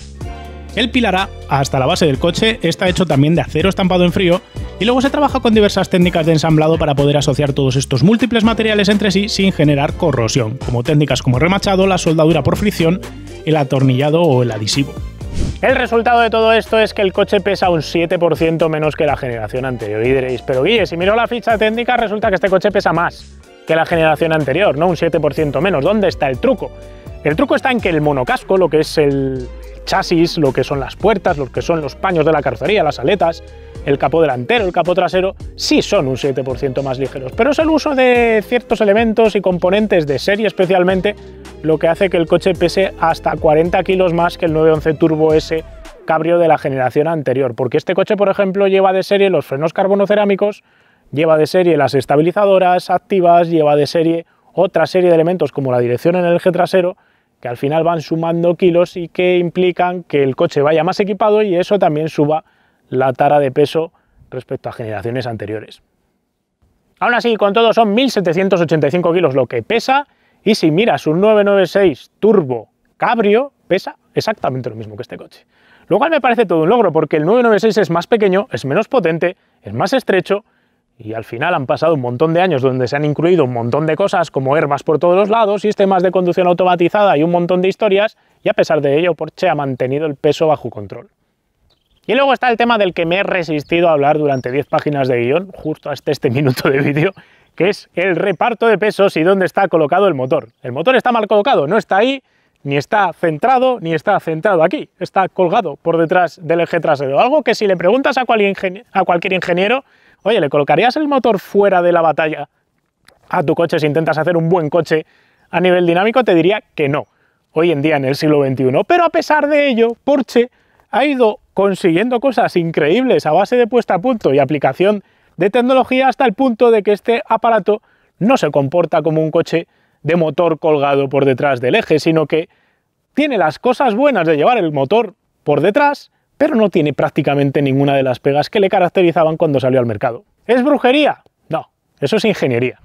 El pilar A, hasta la base del coche, está hecho también de acero estampado en frío y luego se trabaja con diversas técnicas de ensamblado para poder asociar todos estos múltiples materiales entre sí sin generar corrosión, como técnicas como el remachado, la soldadura por fricción, el atornillado o el adhesivo. El resultado de todo esto es que el coche pesa un 7% menos que la generación anterior. Y diréis, pero Guille, si miro la ficha técnica resulta que este coche pesa más que la generación anterior, no un 7% menos. ¿Dónde está el truco? El truco está en que el monocasco, lo que es el chasis, lo que son las puertas, lo que son los paños de la carrocería, las aletas, el capó delantero, el capó trasero, sí son un 7% más ligeros, pero es el uso de ciertos elementos y componentes de serie especialmente lo que hace que el coche pese hasta 40 kilos más que el 911 Turbo S cabrio de la generación anterior, porque este coche, por ejemplo, lleva de serie los frenos carbonocerámicos, lleva de serie las estabilizadoras activas, lleva de serie otra serie de elementos como la dirección en el eje trasero, que al final van sumando kilos y que implican que el coche vaya más equipado y eso también suba la tara de peso respecto a generaciones anteriores. Aún así, con todo son 1.785 kilos lo que pesa, y si miras un 996 Turbo Cabrio, pesa exactamente lo mismo que este coche. Lo cual me parece todo un logro, porque el 996 es más pequeño, es menos potente, es más estrecho, y al final han pasado un montón de años donde se han incluido un montón de cosas como airbags por todos los lados, sistemas de conducción automatizada y un montón de historias, y a pesar de ello Porsche ha mantenido el peso bajo control. Y luego está el tema del que me he resistido a hablar durante 10 páginas de guión, justo hasta este minuto de vídeo, que es el reparto de pesos y dónde está colocado el motor. El motor está mal colocado, no está ahí, ni está centrado, ni está centrado aquí, está colgado por detrás del eje trasero. Algo que si le preguntas a cualquier ingeniero, oye, ¿le colocarías el motor fuera de la batalla a tu coche si intentas hacer un buen coche a nivel dinámico? Te diría que no, hoy en día en el siglo XXI. Pero a pesar de ello, Porsche ha ido consiguiendo cosas increíbles a base de puesta a punto y aplicación de tecnología hasta el punto de que este aparato no se comporta como un coche de motor colgado por detrás del eje, sino que tiene las cosas buenas de llevar el motor por detrás, pero no tiene prácticamente ninguna de las pegas que le caracterizaban cuando salió al mercado. ¿Es brujería? No, eso es ingeniería.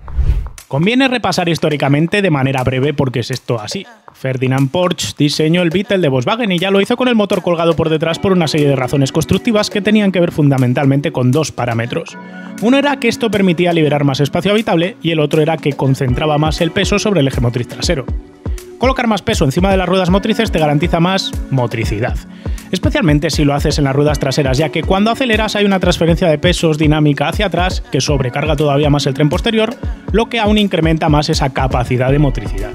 Conviene repasar históricamente de manera breve porque es esto así. Ferdinand Porsche diseñó el Beetle de Volkswagen y ya lo hizo con el motor colgado por detrás por una serie de razones constructivas que tenían que ver fundamentalmente con dos parámetros. Uno era que esto permitía liberar más espacio habitable y el otro era que concentraba más el peso sobre el eje motriz trasero. Colocar más peso encima de las ruedas motrices te garantiza más motricidad, especialmente si lo haces en las ruedas traseras, ya que cuando aceleras hay una transferencia de pesos dinámica hacia atrás que sobrecarga todavía más el tren posterior, lo que aún incrementa más esa capacidad de motricidad.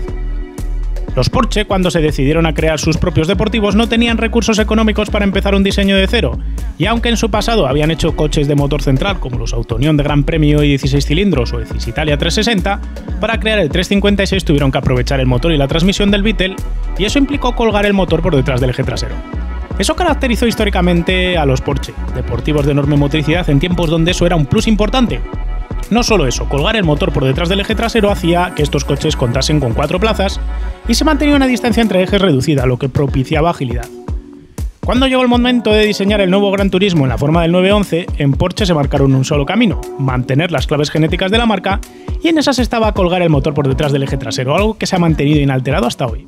Los Porsche, cuando se decidieron a crear sus propios deportivos, no tenían recursos económicos para empezar un diseño de cero, y aunque en su pasado habían hecho coches de motor central como los Autoneon de Gran Premio y 16 cilindros o el Italia 360, para crear el 356 tuvieron que aprovechar el motor y la transmisión del Beetle, y eso implicó colgar el motor por detrás del eje trasero. Eso caracterizó históricamente a los Porsche, deportivos de enorme motricidad en tiempos donde eso era un plus importante. No solo eso, colgar el motor por detrás del eje trasero hacía que estos coches contasen con 4 plazas y se mantenía una distancia entre ejes reducida, lo que propiciaba agilidad. Cuando llegó el momento de diseñar el nuevo Gran Turismo en la forma del 911, en Porsche se marcaron un solo camino: mantener las claves genéticas de la marca, y en esas estaba colgar el motor por detrás del eje trasero, algo que se ha mantenido inalterado hasta hoy.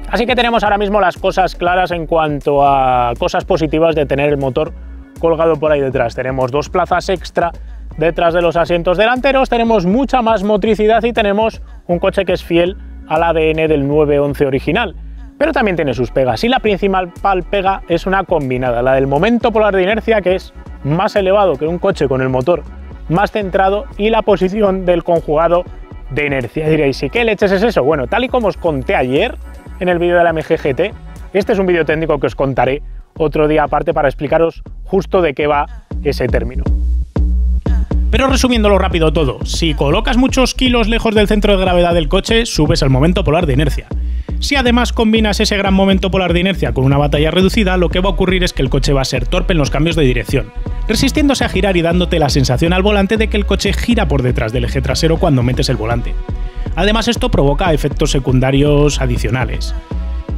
Así que tenemos ahora mismo las cosas claras en cuanto a cosas positivas de tener el motor colgado por ahí detrás. Tenemos 2 plazas extra detrás de los asientos delanteros, tenemos mucha más motricidad y tenemos un coche que es fiel al ADN del 911 original, pero también tiene sus pegas, y la principal pega es una combinada, la del momento polar de inercia, que es más elevado que un coche con el motor más centrado, y la posición del conjugado de inercia. Diréis, ¿y qué leches es eso? Bueno, tal y como os conté ayer en el vídeo de la MG GT, este es un vídeo técnico que os contaré otro día aparte para explicaros justo de qué va ese término. Pero resumiéndolo rápido todo, si colocas muchos kilos lejos del centro de gravedad del coche, subes el momento polar de inercia. Si además combinas ese gran momento polar de inercia con una batalla reducida, lo que va a ocurrir es que el coche va a ser torpe en los cambios de dirección, resistiéndose a girar y dándote la sensación al volante de que el coche gira por detrás del eje trasero cuando metes el volante. Además, esto provoca efectos secundarios adicionales.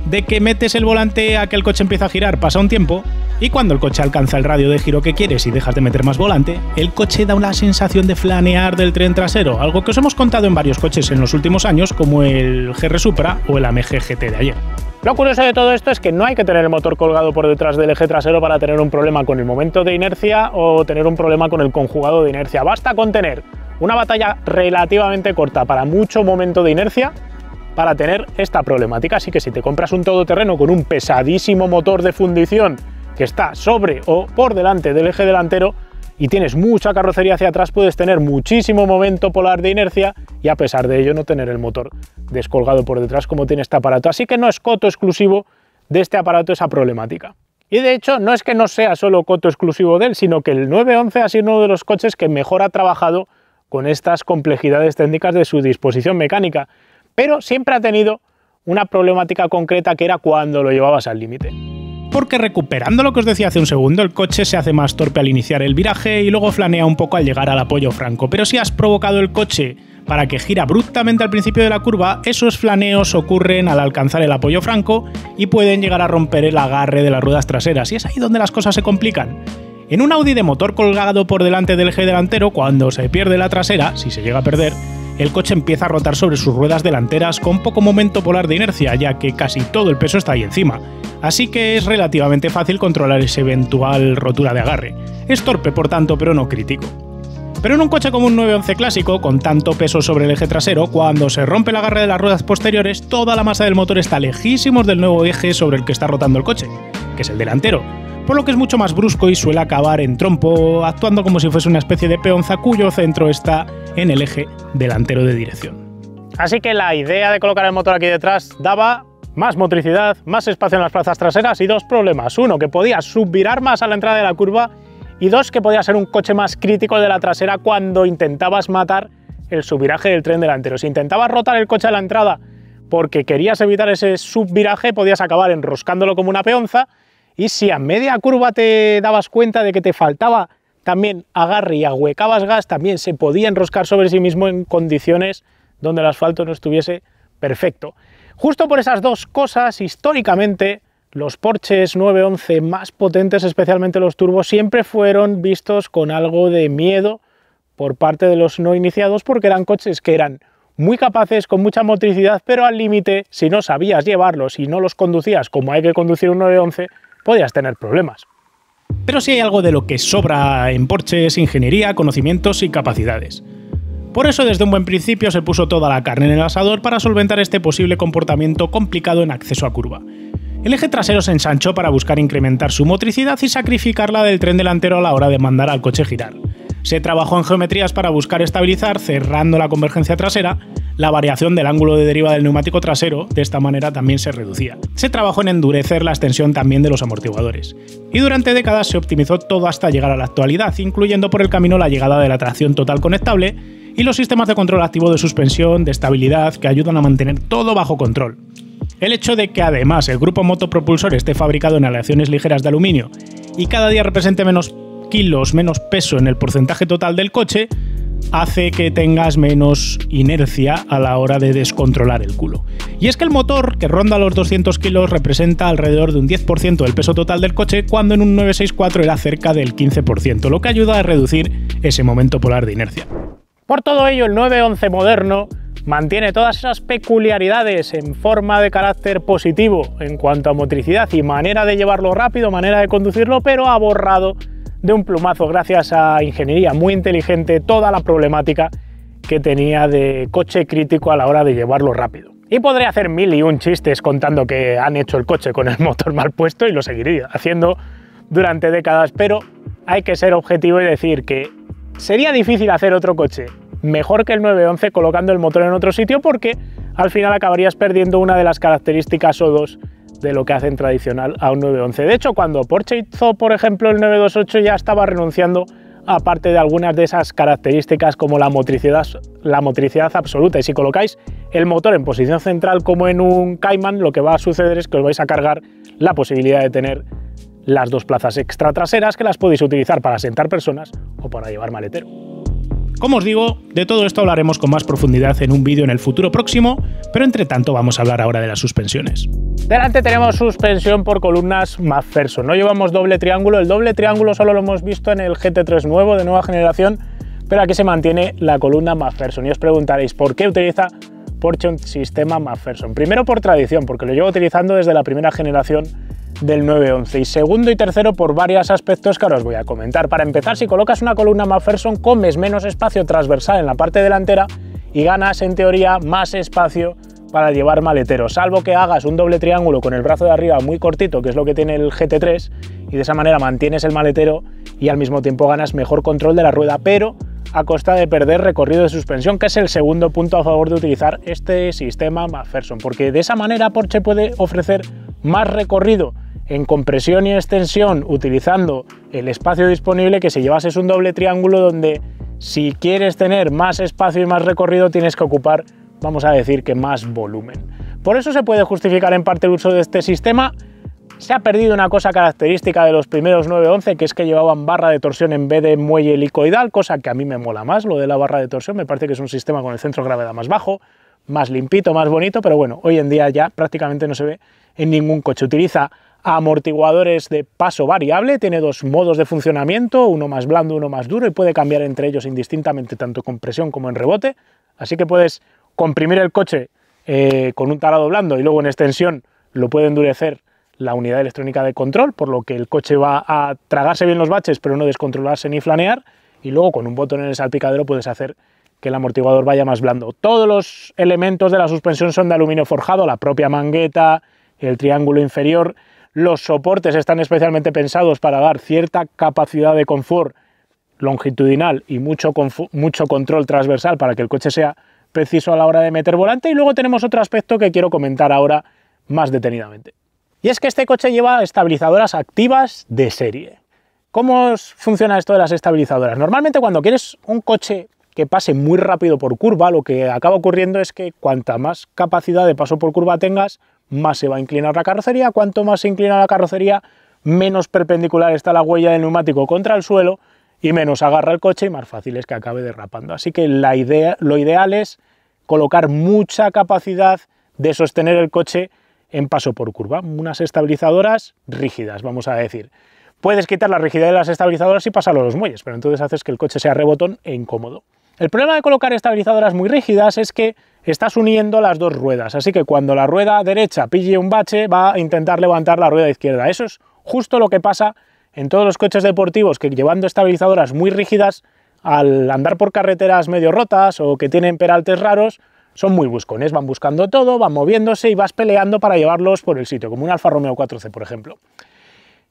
De que metes el volante a que el coche empieza a girar pasa un tiempo, y cuando el coche alcanza el radio de giro que quieres y dejas de meter más volante, el coche da una sensación de flanear del tren trasero, algo que os hemos contado en varios coches en los últimos años, como el GR Supra o el AMG GT de ayer. Lo curioso de todo esto es que no hay que tener el motor colgado por detrás del eje trasero para tener un problema con el momento de inercia o tener un problema con el conjugado de inercia. Basta con tener una batalla relativamente corta para mucho momento de inercia para tener esta problemática. Así que si te compras un todoterreno con un pesadísimo motor de fundición que está sobre o por delante del eje delantero y tienes mucha carrocería hacia atrás, puedes tener muchísimo momento polar de inercia y a pesar de ello no tener el motor descolgado por detrás como tiene este aparato. Así que no es coto exclusivo de este aparato esa problemática. Y de hecho no es que no sea solo coto exclusivo de él, sino que el 911 ha sido uno de los coches que mejor ha trabajado con estas complejidades técnicas de su disposición mecánica, pero siempre ha tenido una problemática concreta que era cuando lo llevabas al límite. Porque recuperando lo que os decía hace un segundo, el coche se hace más torpe al iniciar el viraje y luego flanea un poco al llegar al apoyo franco, pero si has provocado el coche para que gira abruptamente al principio de la curva, esos flaneos ocurren al alcanzar el apoyo franco y pueden llegar a romper el agarre de las ruedas traseras, y es ahí donde las cosas se complican. En un Audi de motor colgado por delante del eje delantero, cuando se pierde la trasera, si se llega a perder, el coche empieza a rotar sobre sus ruedas delanteras con poco momento polar de inercia, ya que casi todo el peso está ahí encima. Así que es relativamente fácil controlar esa eventual rotura de agarre. Es torpe, por tanto, pero no crítico. Pero en un coche como un 911 clásico, con tanto peso sobre el eje trasero, cuando se rompe el agarre de las ruedas posteriores, toda la masa del motor está lejísimos del nuevo eje sobre el que está rotando el coche, que es el delantero, por lo que es mucho más brusco y suele acabar en trompo, actuando como si fuese una especie de peonza cuyo centro está en el eje delantero de dirección. Así que la idea de colocar el motor aquí detrás daba más motricidad, más espacio en las plazas traseras y dos problemas. Uno, que podía subvirar más a la entrada de la curva, y dos, que podía ser un coche más crítico de la trasera cuando intentabas matar el subviraje del tren delantero. Si intentabas rotar el coche a la entrada porque querías evitar ese subviraje, podías acabar enroscándolo como una peonza, y si a media curva te dabas cuenta de que te faltaba también agarre y ahuecabas gas, también se podía enroscar sobre sí mismo en condiciones donde el asfalto no estuviese perfecto. Justo por esas dos cosas, históricamente, los Porsches 911 más potentes, especialmente los turbos, siempre fueron vistos con algo de miedo por parte de los no iniciados, porque eran coches que eran muy capaces, con mucha motricidad, pero al límite, si no sabías llevarlos y no los conducías como hay que conducir un 911, podías tener problemas. Pero si hay algo de lo que sobra en Porsche es ingeniería, conocimientos y capacidades. Por eso desde un buen principio se puso toda la carne en el asador para solventar este posible comportamiento complicado en acceso a curva. El eje trasero se ensanchó para buscar incrementar su motricidad y sacrificarla del tren delantero a la hora de mandar al coche girar. Se trabajó en geometrías para buscar estabilizar, cerrando la convergencia trasera, la variación del ángulo de deriva del neumático trasero, de esta manera también se reducía. Se trabajó en endurecer la extensión también de los amortiguadores. Y durante décadas se optimizó todo hasta llegar a la actualidad, incluyendo por el camino la llegada de la tracción total conectable y los sistemas de control activo de suspensión, de estabilidad, que ayudan a mantener todo bajo control. El hecho de que además el grupo motopropulsor esté fabricado en aleaciones ligeras de aluminio y cada día represente menos kilos, menos peso en el porcentaje total del coche, hace que tengas menos inercia a la hora de descontrolar el culo. Y es que el motor, que ronda los 200 kilos, representa alrededor de un 10% del peso total del coche, cuando en un 964 era cerca del 15%, lo que ayuda a reducir ese momento polar de inercia. Por todo ello, el 911 moderno mantiene todas esas peculiaridades en forma de carácter positivo en cuanto a motricidad y manera de llevarlo rápido, manera de conducirlo, pero ha borrado de un plumazo, gracias a ingeniería muy inteligente, toda la problemática que tenía de coche crítico a la hora de llevarlo rápido. Y podría hacer mil y un chistes contando que han hecho el coche con el motor mal puesto, y lo seguiría haciendo durante décadas, pero hay que ser objetivo y decir que sería difícil hacer otro coche mejor que el 911 colocando el motor en otro sitio, porque al final acabarías perdiendo una de las características o dos de lo que hacen tradicional a un 911. De hecho, cuando Porsche hizo, por ejemplo, el 928, ya estaba renunciando a parte de algunas de esas características como la motricidad absoluta. Y si colocáis el motor en posición central como en un Cayman, lo que va a suceder es que os vais a cargar la posibilidad de tener las dos plazas extra traseras, que las podéis utilizar para sentar personas o para llevar maletero. Como os digo, de todo esto hablaremos con más profundidad en un vídeo en el futuro próximo, pero entre tanto vamos a hablar ahora de las suspensiones. Delante tenemos suspensión por columnas McPherson. No llevamos doble triángulo, el doble triángulo solo lo hemos visto en el GT3 nuevo de nueva generación, pero aquí se mantiene la columna McPherson. Y os preguntaréis, ¿por qué utiliza Porsche un sistema McPherson? Primero por tradición, porque lo llevo utilizando desde la primera generación del 911, y segundo y tercero por varios aspectos que ahora os voy a comentar. Para empezar, si colocas una columna McPherson, comes menos espacio transversal en la parte delantera y ganas en teoría más espacio para llevar maletero, salvo que hagas un doble triángulo con el brazo de arriba muy cortito, que es lo que tiene el GT3, y de esa manera mantienes el maletero y al mismo tiempo ganas mejor control de la rueda, pero a costa de perder recorrido de suspensión, que es el segundo punto a favor de utilizar este sistema McPherson, porque de esa manera Porsche puede ofrecer más recorrido en compresión y extensión utilizando el espacio disponible que si llevases un doble triángulo, donde si quieres tener más espacio y más recorrido tienes que ocupar, vamos a decir, que más volumen. Por eso se puede justificar en parte el uso de este sistema. Se ha perdido una cosa característica de los primeros 911, que es que llevaban barra de torsión en vez de muelle helicoidal, cosa que a mí me mola más, lo de la barra de torsión. Me parece que es un sistema con el centro de gravedad más bajo, más limpito, más bonito, pero bueno, hoy en día ya prácticamente no se ve en ningún coche. Utiliza amortiguadores de paso variable, tiene dos modos de funcionamiento, uno más blando, uno más duro, y puede cambiar entre ellos indistintamente tanto con presión como en rebote, así que puedes comprimir el coche con un tarado blando y luego en extensión lo puede endurecer la unidad electrónica de control, por lo que el coche va a tragarse bien los baches pero no descontrolarse ni flanear, y luego con un botón en el salpicadero puedes hacer que el amortiguador vaya más blando. Todos los elementos de la suspensión son de aluminio forjado, la propia mangueta, el triángulo inferior. Los soportes están especialmente pensados para dar cierta capacidad de confort longitudinal y mucho control transversal para que el coche sea preciso a la hora de meter volante. Y luego tenemos otro aspecto que quiero comentar ahora más detenidamente. Y es que este coche lleva estabilizadoras activas de serie. ¿Cómo funciona esto de las estabilizadoras? Normalmente cuando quieres un coche que pase muy rápido por curva, lo que acaba ocurriendo es que cuanta más capacidad de paso por curva tengas, más se va a inclinar la carrocería. Cuanto más se inclina la carrocería, menos perpendicular está la huella del neumático contra el suelo y menos agarra el coche y más fácil es que acabe derrapando. Así que lo ideal es colocar mucha capacidad de sostener el coche en paso por curva, unas estabilizadoras rígidas, vamos a decir. Puedes quitar la rigidez de las estabilizadoras y pasarlo a los muelles, pero entonces haces que el coche sea rebotón e incómodo. El problema de colocar estabilizadoras muy rígidas es que estás uniendo las dos ruedas, así que cuando la rueda derecha pille un bache va a intentar levantar la rueda izquierda. Eso es justo lo que pasa en todos los coches deportivos, que llevando estabilizadoras muy rígidas, al andar por carreteras medio rotas o que tienen peraltes raros, son muy buscones, van buscando todo, van moviéndose y vas peleando para llevarlos por el sitio, como un Alfa Romeo 4C, por ejemplo.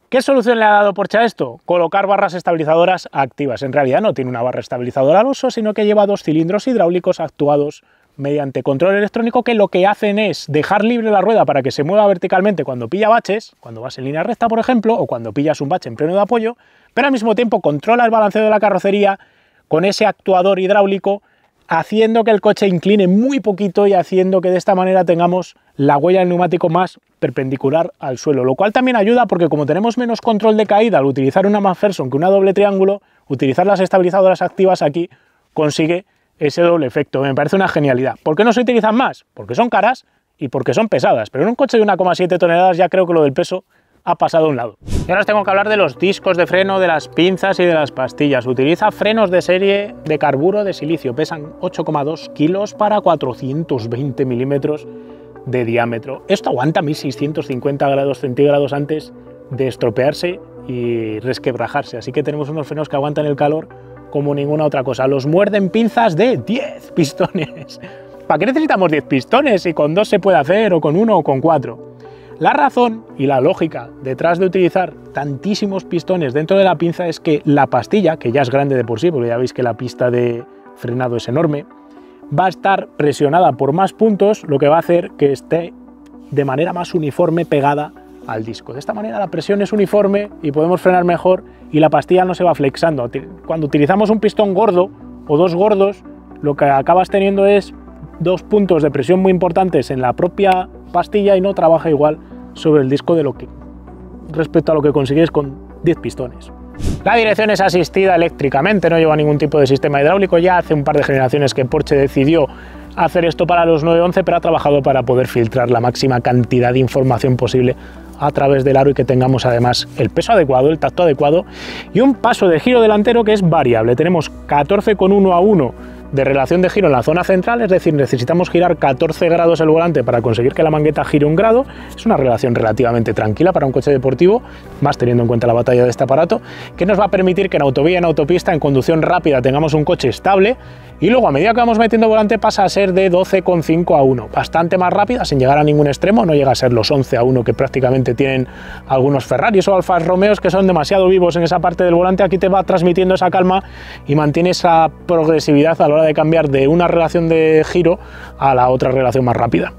¿Qué solución le ha dado Porsche a esto? Colocar barras estabilizadoras activas. En realidad no tiene una barra estabilizadora al uso, sino que lleva dos cilindros hidráulicos actuados mediante control electrónico, que lo que hacen es dejar libre la rueda para que se mueva verticalmente cuando pilla baches, cuando vas en línea recta, por ejemplo, o cuando pillas un bache en pleno de apoyo, pero al mismo tiempo controla el balanceo de la carrocería con ese actuador hidráulico, haciendo que el coche incline muy poquito y haciendo que de esta manera tengamos la huella del neumático más perpendicular al suelo, lo cual también ayuda porque como tenemos menos control de caída al utilizar una McPherson que una doble triángulo, utilizar las estabilizadoras activas aquí consigue ese doble efecto. Me parece una genialidad. ¿Por qué no se utilizan más? Porque son caras y porque son pesadas, pero en un coche de 1,7 toneladas ya creo que lo del peso ha pasado a un lado. Y ahora os tengo que hablar de los discos de freno, de las pinzas y de las pastillas. Utiliza frenos de serie de carburo de silicio, pesan 8,2 kilos para 420 milímetros de diámetro. Esto aguanta 1650 grados centígrados antes de estropearse y resquebrajarse, así que tenemos unos frenos que aguantan el calor como ninguna otra cosa. Los muerden pinzas de 10 pistones. ¿Para qué necesitamos 10 pistones si con 2 se puede hacer, o con 1 o con 4? La razón y la lógica detrás de utilizar tantísimos pistones dentro de la pinza es que la pastilla, que ya es grande de por sí, porque ya veis que la pista de frenado es enorme, va a estar presionada por más puntos, lo que va a hacer que esté de manera más uniforme pegada al disco. De esta manera la presión es uniforme y podemos frenar mejor y la pastilla no se va flexando. Cuando utilizamos un pistón gordo o dos gordos, lo que acabas teniendo es dos puntos de presión muy importantes en la propia pastilla y no trabaja igual sobre el disco de lo que respecto a lo que consigues con 10 pistones. La dirección es asistida eléctricamente, no lleva ningún tipo de sistema hidráulico. Ya hace un par de generaciones que Porsche decidió hacer esto para los 911, pero ha trabajado para poder filtrar la máxima cantidad de información posible a través del aro y que tengamos además el peso adecuado, el tacto adecuado y un paso de giro delantero que es variable. Tenemos 14,1:1 de relación de giro en la zona central, es decir, necesitamos girar 14 grados el volante para conseguir que la mangueta gire 1 grado. Es una relación relativamente tranquila para un coche deportivo, más teniendo en cuenta la batalla de este aparato, que nos va a permitir que en autovía, en autopista, en conducción rápida tengamos un coche estable y luego a medida que vamos metiendo volante pasa a ser de 12,5:1, bastante más rápida sin llegar a ningún extremo, no llega a ser los 11:1 que prácticamente tienen algunos Ferraris o Alfa Romeos que son demasiado vivos en esa parte del volante. Aquí te va transmitiendo esa calma y mantiene esa progresividad a la hora de cambiar de una relación de giro a la otra relación más rápida.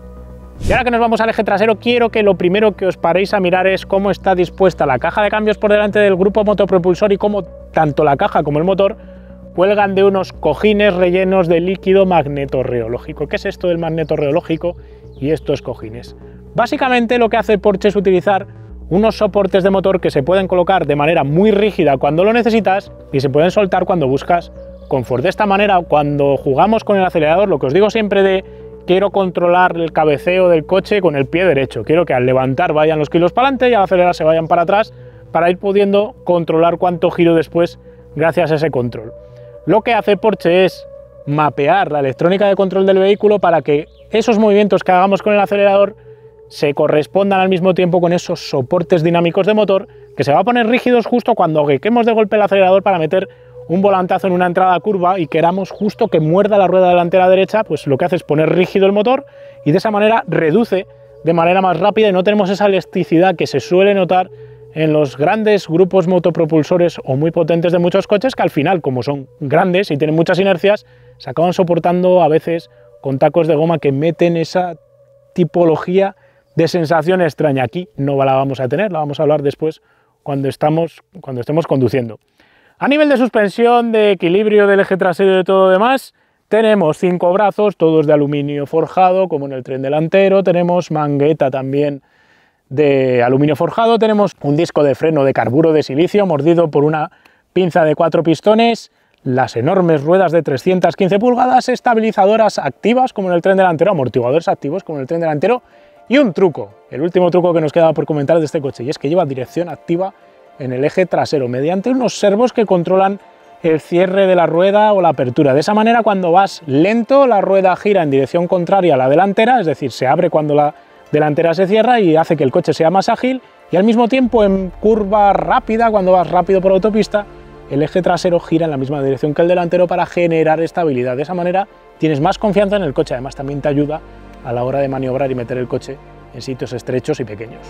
Y ahora que nos vamos al eje trasero, quiero que lo primero que os paréis a mirar es cómo está dispuesta la caja de cambios por delante del grupo motopropulsor y cómo tanto la caja como el motor cuelgan de unos cojines rellenos de líquido magnetorreológico. ¿Qué es esto del magnetorreológico y estos cojines? Básicamente lo que hace Porsche es utilizar unos soportes de motor que se pueden colocar de manera muy rígida cuando lo necesitas y se pueden soltar cuando buscas confort. De esta manera, cuando jugamos con el acelerador, lo que os digo siempre de quiero controlar el cabeceo del coche con el pie derecho, quiero que al levantar vayan los kilos para adelante y al acelerar se vayan para atrás para ir pudiendo controlar cuánto giro después gracias a ese control. Lo que hace Porsche es mapear la electrónica de control del vehículo para que esos movimientos que hagamos con el acelerador se correspondan al mismo tiempo con esos soportes dinámicos de motor que se va a poner rígidos justo cuando aguequemos de golpe el acelerador para meter un volantazo en una entrada curva y queramos justo que muerda la rueda delantera derecha. Pues lo que hace es poner rígido el motor y de esa manera reduce de manera más rápida y no tenemos esa elasticidad que se suele notar en los grandes grupos motopropulsores o muy potentes de muchos coches, que al final, como son grandes y tienen muchas inercias, se acaban soportando a veces con tacos de goma que meten esa tipología de sensación extraña. Aquí no la vamos a tener, la vamos a hablar después cuando estemos conduciendo. A nivel de suspensión, de equilibrio del eje trasero y de todo lo demás, tenemos 5 brazos, todos de aluminio forjado, como en el tren delantero. Tenemos mangueta también de aluminio forjado. Tenemos un disco de freno de carburo de silicio mordido por una pinza de 4 pistones, las enormes ruedas de 315 pulgadas, estabilizadoras activas, como en el tren delantero, amortiguadores activos, como en el tren delantero, y un truco, el último truco que nos queda por comentar de este coche, y es que lleva dirección activa en el eje trasero, mediante unos servos que controlan el cierre de la rueda o la apertura. De esa manera, cuando vas lento, la rueda gira en dirección contraria a la delantera, es decir, se abre cuando la delantera se cierra y hace que el coche sea más ágil, y al mismo tiempo en curva rápida, cuando vas rápido por autopista, el eje trasero gira en la misma dirección que el delantero para generar estabilidad. De esa manera tienes más confianza en el coche, además también te ayuda a la hora de maniobrar y meter el coche en sitios estrechos y pequeños.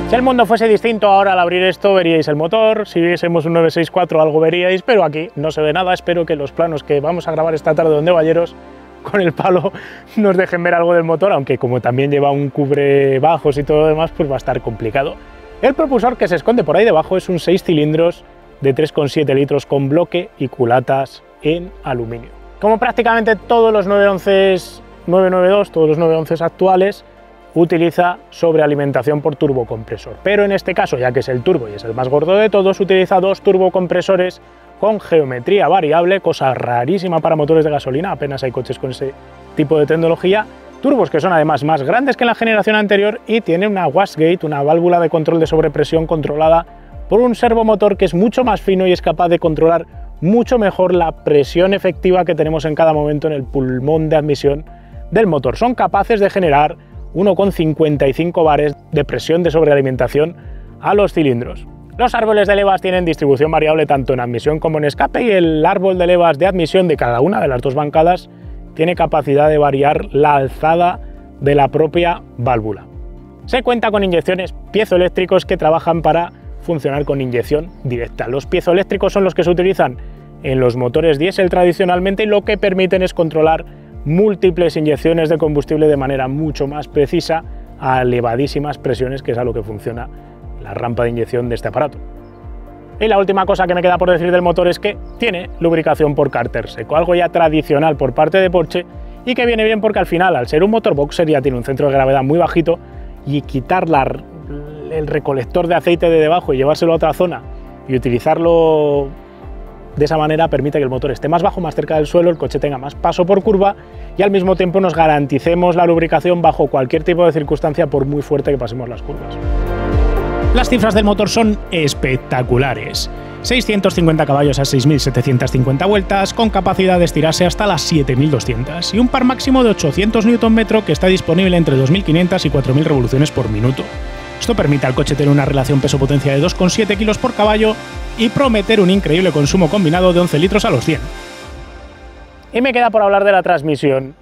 Si el mundo fuese distinto ahora al abrir esto veríais el motor, si viésemos un 964 algo veríais, pero aquí no se ve nada. Espero que los planos que vamos a grabar esta tarde donde Valleros con el palo nos dejen ver algo del motor, aunque como también lleva un cubre bajos y todo lo demás, pues va a estar complicado. El propulsor que se esconde por ahí debajo es un 6 cilindros de 3,7 litros con bloque y culatas en aluminio. Como prácticamente todos los 911, 992, todos los 911 actuales, utiliza sobrealimentación por turbocompresor, pero en este caso, ya que es el turbo y es el más gordo de todos, utiliza 2 turbocompresores con geometría variable, cosa rarísima para motores de gasolina, apenas hay coches con ese tipo de tecnología, turbos que son además más grandes que en la generación anterior y tiene una wastegate, una válvula de control de sobrepresión controlada por un servomotor que es mucho más fino y es capaz de controlar mucho mejor la presión efectiva que tenemos en cada momento en el pulmón de admisión del motor. Son capaces de generar 1,55 bares de presión de sobrealimentación a los cilindros. Los árboles de levas tienen distribución variable tanto en admisión como en escape y el árbol de levas de admisión de cada una de las dos bancadas tiene capacidad de variar la alzada de la propia válvula. Se cuenta con inyecciones piezoeléctricos que trabajan para funcionar con inyección directa. Los piezoeléctricos son los que se utilizan en los motores diésel tradicionalmente, y lo que permiten es controlar múltiples inyecciones de combustible de manera mucho más precisa a elevadísimas presiones, que es a lo que funciona la rampa de inyección de este aparato. Y la última cosa que me queda por decir del motor es que tiene lubricación por cárter seco, algo ya tradicional por parte de Porsche y que viene bien porque al final, al ser un motor boxer, ya tiene un centro de gravedad muy bajito, y quitar el recolector de aceite de debajo y llevárselo a otra zona y utilizarlo de esa manera permite que el motor esté más bajo, más cerca del suelo, el coche tenga más paso por curva y al mismo tiempo nos garanticemos la lubricación bajo cualquier tipo de circunstancia, por muy fuerte que pasemos las curvas. Las cifras del motor son espectaculares. 650 caballos a 6.750 vueltas, con capacidad de estirarse hasta las 7.200 y un par máximo de 800 Nm que está disponible entre 2.500 y 4.000 revoluciones por minuto. Esto permite al coche tener una relación peso-potencia de 2,7 kg por caballo y prometer un increíble consumo combinado de 11 litros a los 100. Y me queda por hablar de la transmisión.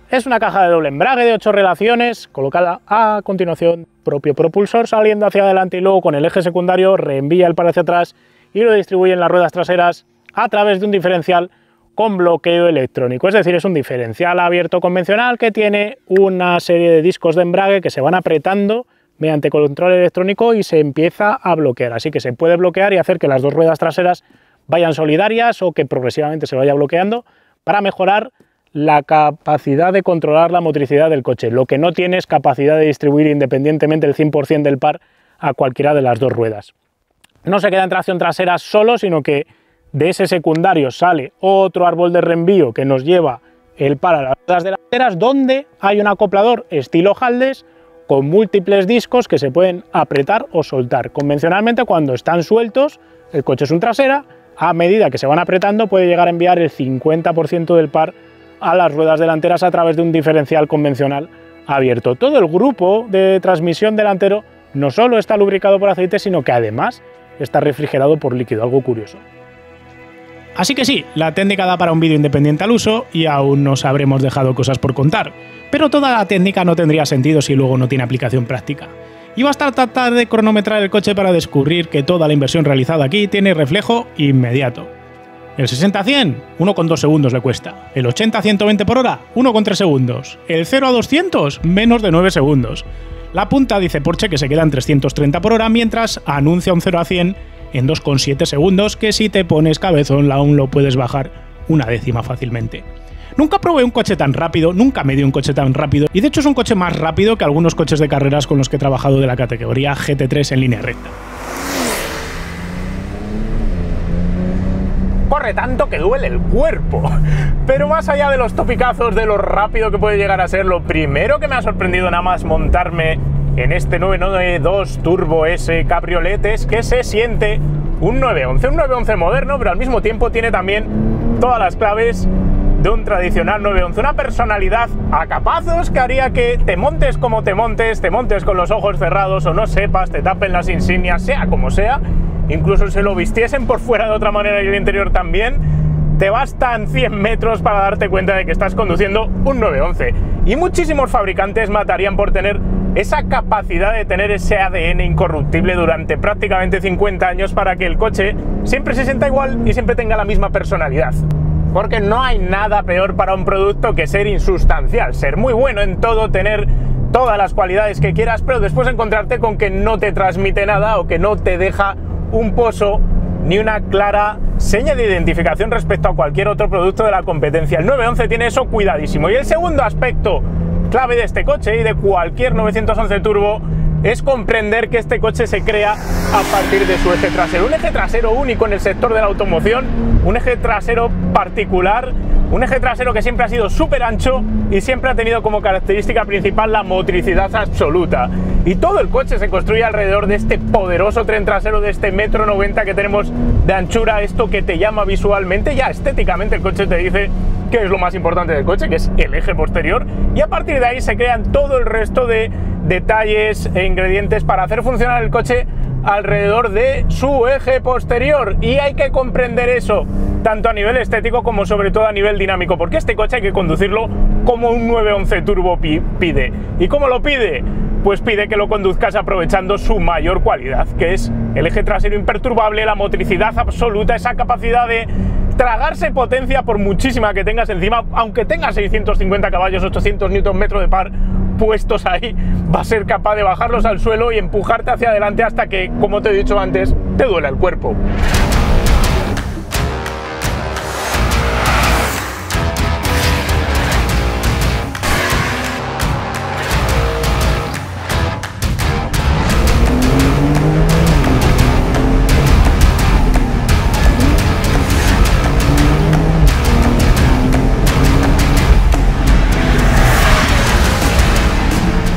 Es una caja de doble embrague de 8 relaciones, colocada a continuación, propio propulsor saliendo hacia adelante y luego con el eje secundario reenvía el par hacia atrás y lo distribuye en las ruedas traseras a través de un diferencial con bloqueo electrónico. Es decir, es un diferencial abierto convencional que tiene una serie de discos de embrague que se van apretando mediante control electrónico y se empieza a bloquear. Así que se puede bloquear y hacer que las dos ruedas traseras vayan solidarias o que progresivamente se vaya bloqueando para mejorar la capacidad de controlar la motricidad del coche. Lo que no tiene es capacidad de distribuir independientemente el 100% del par a cualquiera de las dos ruedas. No se queda en tracción trasera solo, sino que de ese secundario sale otro árbol de reenvío que nos lleva el par a las ruedas delanteras, donde hay un acoplador estilo Haldex con múltiples discos que se pueden apretar o soltar. Convencionalmente, cuando están sueltos, el coche es un trasera, a medida que se van apretando puede llegar a enviar el 50% del par a las ruedas delanteras a través de un diferencial convencional abierto. Todo el grupo de transmisión delantero no solo está lubricado por aceite, sino que además está refrigerado por líquido, algo curioso. Así que sí, la técnica da para un vídeo independiente al uso y aún nos habremos dejado cosas por contar, pero toda la técnica no tendría sentido si luego no tiene aplicación práctica. Y basta tratar de cronometrar el coche para descubrir que toda la inversión realizada aquí tiene reflejo inmediato. El 60 a 100, 1,2 segundos le cuesta. El 80 a 120 por hora, 1,3 segundos. El 0 a 200, menos de 9 segundos. La punta dice Porsche que se queda en 330 por hora, mientras anuncia un 0 a 100 en 2,7 segundos, que si te pones cabezón aún lo puedes bajar una décima fácilmente. Nunca probé un coche tan rápido, nunca me dio un coche tan rápido, y de hecho es un coche más rápido que algunos coches de carreras con los que he trabajado de la categoría GT3 en línea recta. Corre tanto que duele el cuerpo. Pero más allá de los topicazos de lo rápido que puede llegar a ser, lo primero que me ha sorprendido nada más montarme en este 992 Turbo S Cabriolet es que se siente un 911 moderno, pero al mismo tiempo tiene también todas las claves de un tradicional 911, una personalidad a capazos que haría que te montes como te montes con los ojos cerrados o no sepas, te tapen las insignias, sea como sea, incluso se lo vistiesen por fuera de otra manera y el interior también, te bastan 100 metros para darte cuenta de que estás conduciendo un 911. Y muchísimos fabricantes matarían por tener esa capacidad de tener ese ADN incorruptible durante prácticamente 50 años para que el coche siempre se sienta igual y siempre tenga la misma personalidad. Porque no hay nada peor para un producto que ser insustancial, ser muy bueno en todo, tener todas las cualidades que quieras, pero después encontrarte con que no te transmite nada o que no te deja un pozo ni una clara seña de identificación respecto a cualquier otro producto de la competencia. El 911 tiene eso cuidadísimo. Y el segundo aspecto clave de este coche y de cualquier 911 Turbo es comprender que este coche se crea a partir de su eje trasero. Un eje trasero único en el sector de la automoción, un eje trasero particular, un eje trasero que siempre ha sido súper ancho y siempre ha tenido como característica principal la motricidad absoluta. Y todo el coche se construye alrededor de este poderoso tren trasero, de este 1,90 m que tenemos de anchura, esto que te llama visualmente, ya estéticamente el coche te dice qué es lo más importante del coche, que es el eje posterior, y a partir de ahí se crean todo el resto de detalles e ingredientes para hacer funcionar el coche alrededor de su eje posterior. Y hay que comprender eso tanto a nivel estético como sobre todo a nivel dinámico, porque este coche hay que conducirlo como un 911 Turbo pide. ¿Y cómo lo pide? Pues pide que lo conduzcas aprovechando su mayor cualidad, que es el eje trasero imperturbable, la motricidad absoluta, esa capacidad de tragarse potencia por muchísima que tengas encima, aunque tengas 650 caballos, 800 Nm de par puestos ahí, va a ser capaz de bajarlos al suelo y empujarte hacia adelante hasta que, como te he dicho antes, te duele el cuerpo.